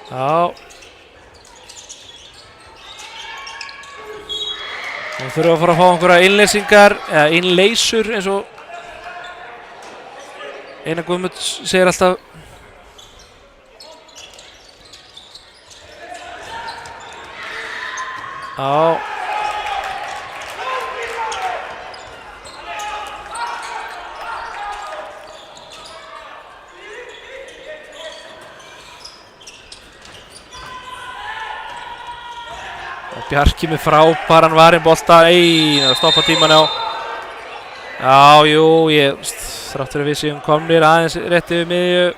Já. Nú þurfum við að fara að fá einhverja innleysingar, eða innleysur eins og Einar Guðmunds segir alltaf. Já. Bjarki með frábæran varinn bolta, það stoppa tíman á. Já, jú, þrátt fyrir að við séum komnir aðeins rétt yfir miðju.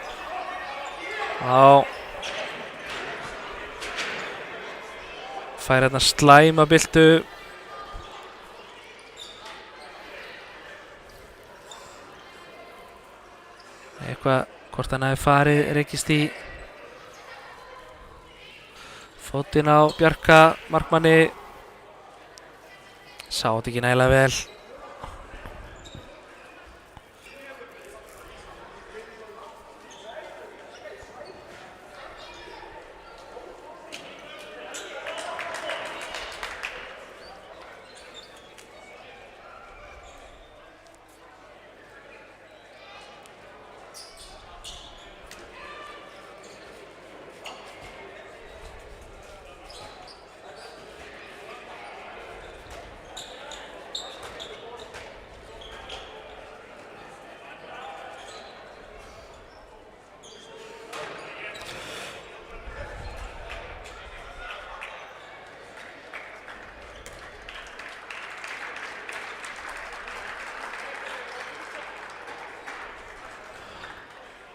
Já. Fær hérna slæma byltu. Eitthvað, hvort hann hafi farið, rekist í fótinn á Bjarka, markmanni. Sá þetta ekki nægilega vel.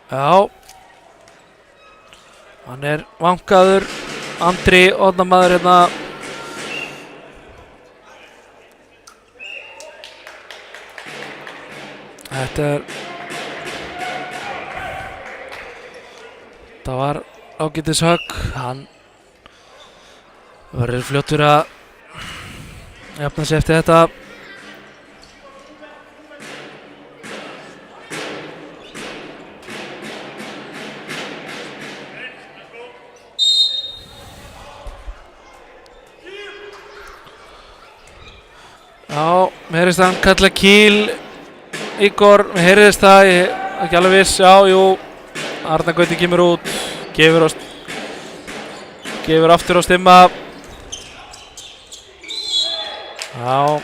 Já. Hann er vankaður, Andri Odnamaður hérna. Þetta var ágætis högg. Hann verður fljótur að jafna sig eftir þetta. Já, mér heyrðist hann kalla kýl. Ígor, mér heyrðist það, ég er ekki alveg viss. Já, jú, Arnar Gauti kemur út, gefur aftur á stimma. Já.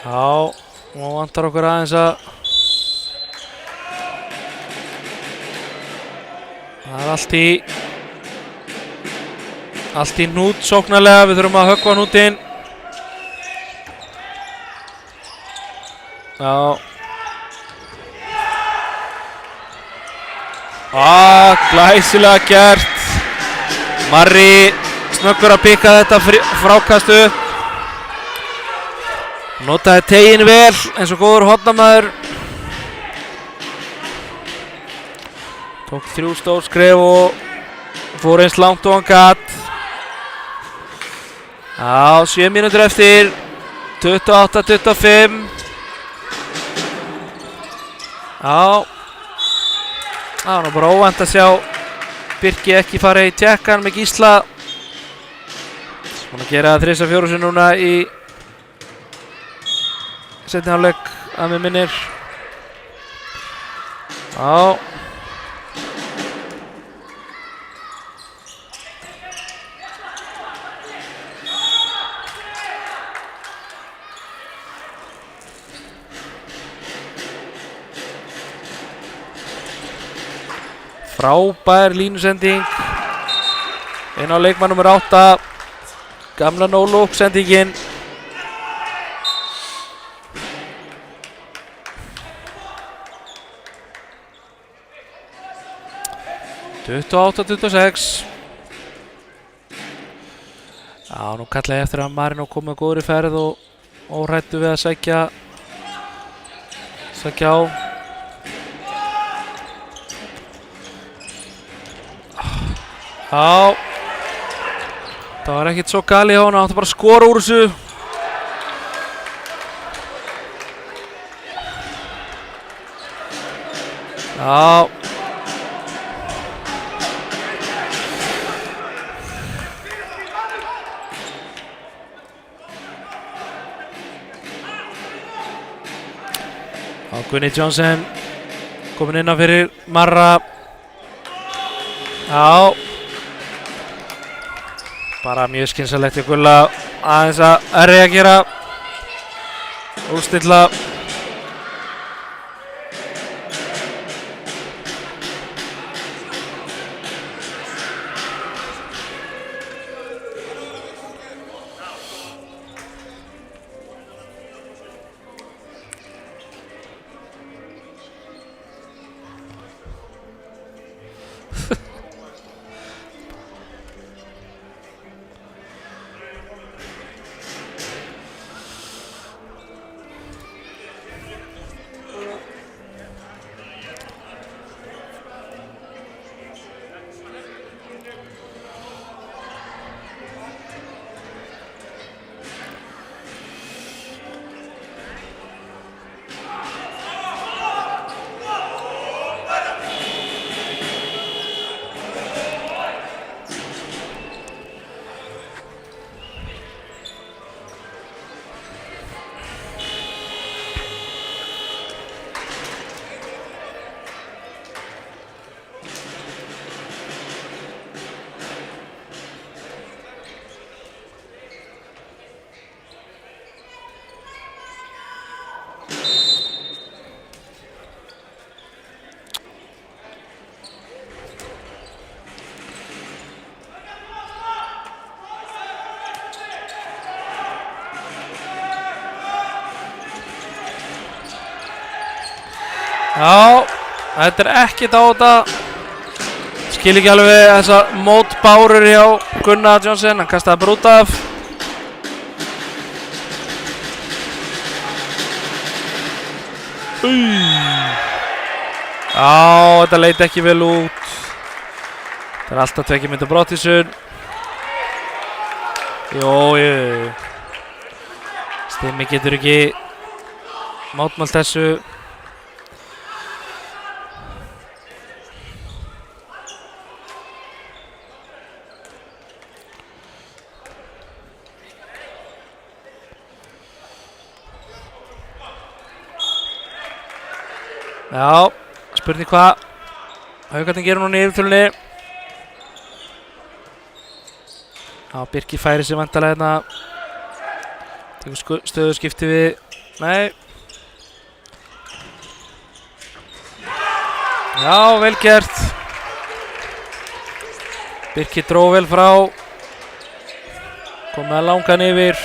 Já, nú vantar okkur aðeins að það er allt í hnút sóknarlega, við þurfum að höggva hnútinn. Já. Glæsilega gert. Marri snöggur að pikka þetta frákast upp. Notaði tegin vel eins og góður hornamaður. Tók 3 stór skref og fór eins langt og hann gat. Já, 7 mínútur eftir. 28-25. Já. Það var nú bara óvænt að sjá Birki ekki fara í tjekkan með Gísla. Búinn að gera 3-4 sinni núna í seinni hálfleik að mig minnir. Já. Frábær línusending inn á leikmann nummer 8, gamla no-look sendingin. (28-26). Já, nú kallaði ég eftir að Marino kom með góðri ferð og óhrættu við að sækja á. Já, það var ekkert svo gali á hann, hann átti bara að skora úr þessu. Já. Gunni Johnson komin innan fyrir Marra. Já. Bara mjög skynsamlegt í Gulla aðeins að reagera og stilla. Já, þetta ekkert á þetta. Skil ekki alveg þessar mótbárur hjá Gunnar Johnson, hann kastaði bara út af. Já, þetta leit ekki vel út. Það alltaf 2 mínútur brottvísun. Jú. Stimmi getur ekki mótmælt þessu. Já, spurning hvað Haukarnir gerir núna í yfirtölunni. Já, Birkir færi sig væntanlega hérna. Tekur stöðuskipti við. Nei. Já, vel gert. Birkir dró vel frá. Kom með langan yfir.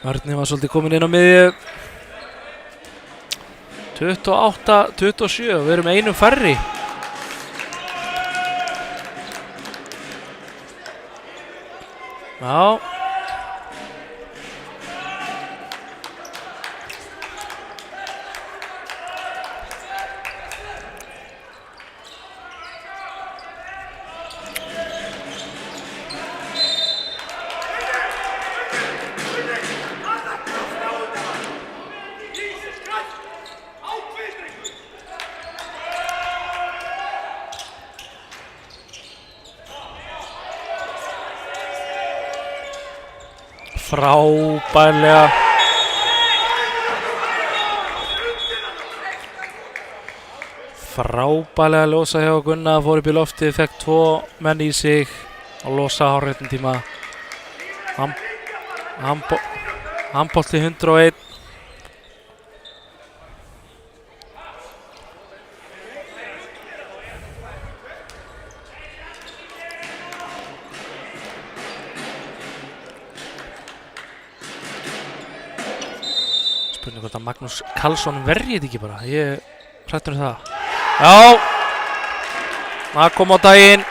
Vörnin var svolítið komin inn á miðju. 28-27, við erum einum færri. Já. frábærlega. Frábærlega losa hjá Gunnar, fór upp í loftið, fekk 2 menn í sig og losa á réttum tíma. Handbolti 101. Spurning hvort að Magnús Karlsson verji þetta ekki bara. Ég hrættur það. Já, það kom á daginn.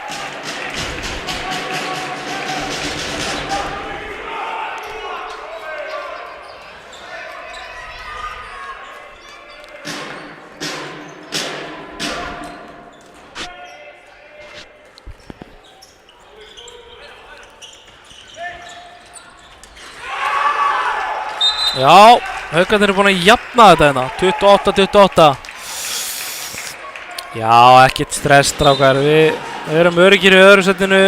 Já, Haukarnir eru búin að jafna þetta hérna, 28-28. Já, ekkert stress, strákar. Við erum öruggir í öðru setinu.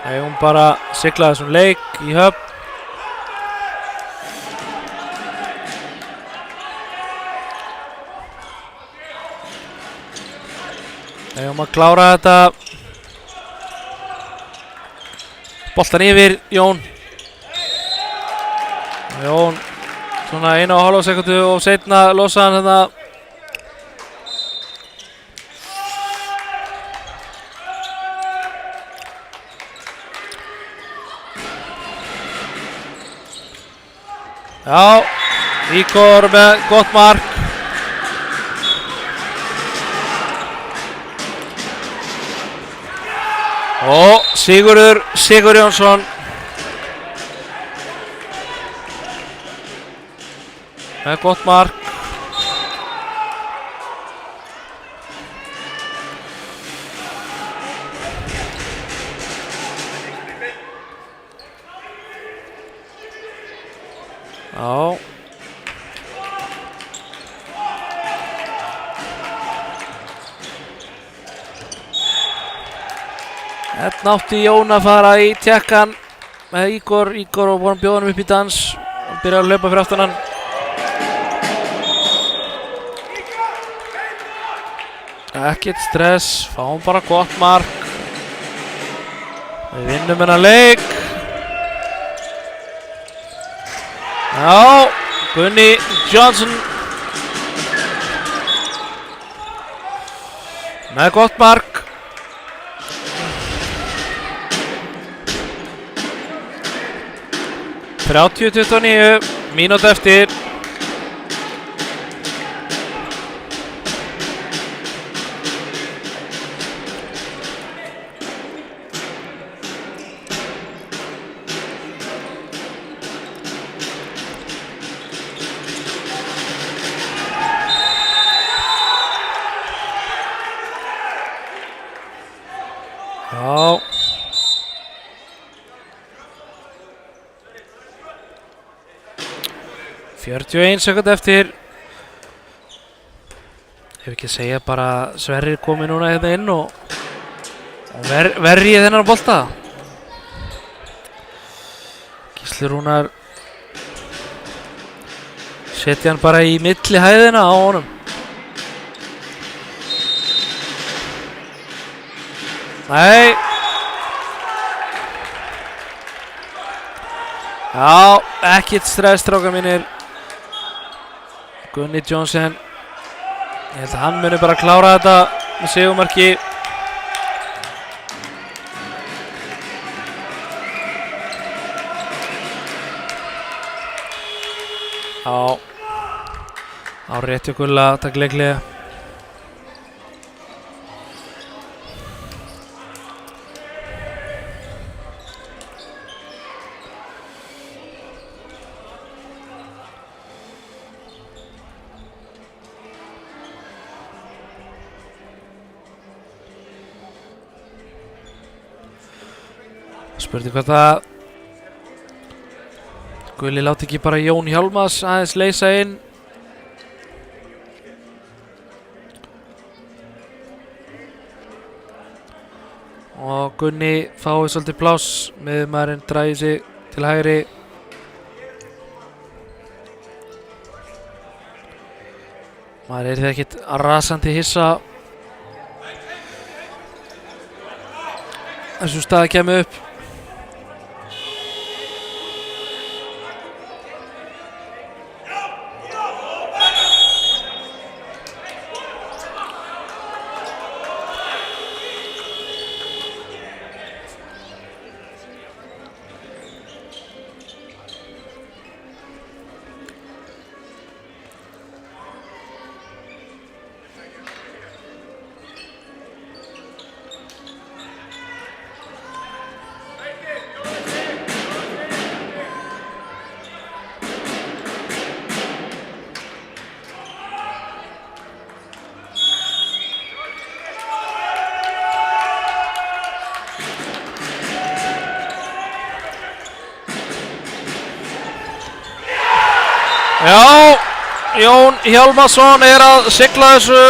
Eigum bara að sigla þessum leik í höfn. Eigum að klára þetta. Boltan yfir, Jón. Jón, svona 1,5 sekundu og seinna losa hann þetta. Já, Ígor með gott mark. Og Sigurður Sigurjónsson með gott mark. Já. Þetta átti Jón að fara í tjekkan með Ígor. Ígor og búinn að bjóða hann upp í dans og byrja að hlaupa fyrir aftan hann. Ekkert stress, fáum bara gott mark. Við vinnum hennar leik. Já, Gunni Johnson með gott mark. Þrjátíu 29, mínúta eftir. Já. Fjörtíu og ein sekúnda eftir. Ef ekki að segja bara Sverrir komið núna hérna inn og verjið þennan bolta. Gísli Rúnar setja hann bara í milli hæðina á honum. Nei. Já, ekkert stress, strákar mínir. Gunni Johnson. Ég held að hann muni bara klára þetta með sigurmarki. Já. Á rétti og Gulla, takk leiklega. Spurning hvað það Gulli láti ekki bara Jón Hjálmars aðeins leysa inn. Og Gunni fái svolítið pláss, miðjumaðurinn dragi sig til hægri. Það er ekkert rasandi hissa þessu staði kemur upp. Já, Jón Hjálmarsson er að sigla þessu.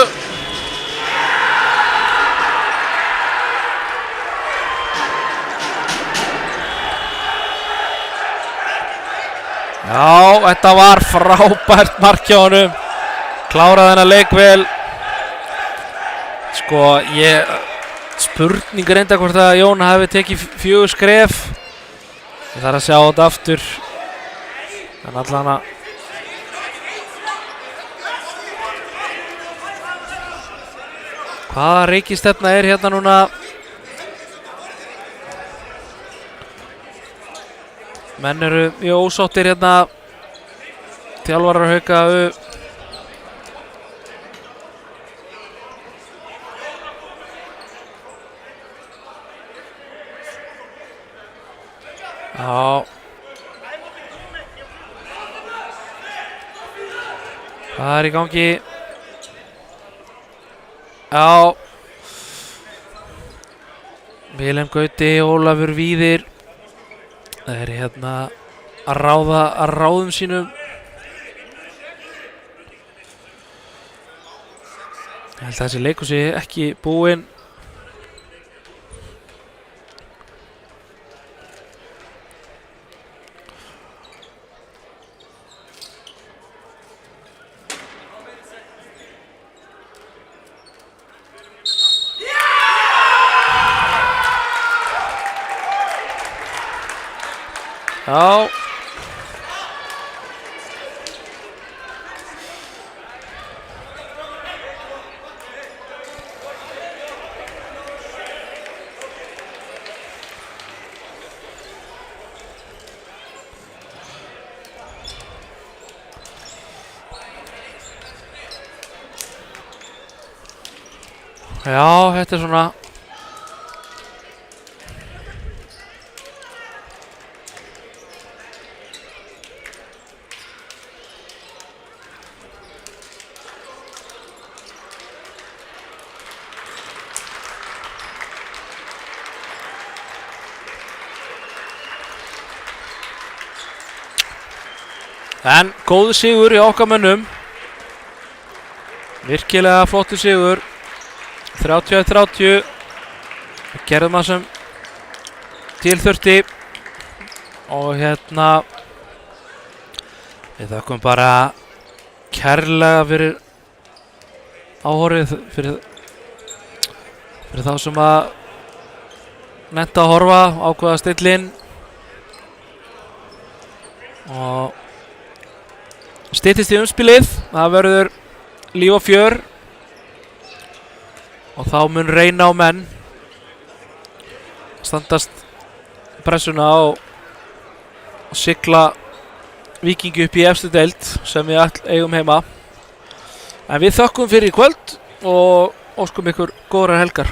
Já, þetta var frábært mark hjá honum. Kláraði þennan leik vel. Sko, spurning reynda hvort að Jón hafi tekið 4 skref. Ég þarf að sjá þetta aftur. En allan að hvaða reikistefna er hérna núna? Menn eru mjög ósáttir hérna. Þjálfarar Hauka Já. Hvað er í gangi? Já. Vilhelm Gauti, Ólafur Víðir. Það er hérna að ráða að ráðum sínum. Ég held að þessi leikur sé ekki búinn. Já. Já, þetta er svona en góðu sigur í okkar mönnum. Virkilega flottu sigur. 30-30. Gerðum það sem til þurfti. Og hérna við þökkum bara kærlega fyrir áhorfið, fyrir þá sem að nenntu að horfa, ákveða stillinn og styttist í umspilið. Það verður líf og fjör og þá mun reyna á menn standast pressuna og sigla Víkingi upp í efstu deild sem við eigum heima. En við þökkum fyrir í kvöld og óskum ykkur góðrar helgar.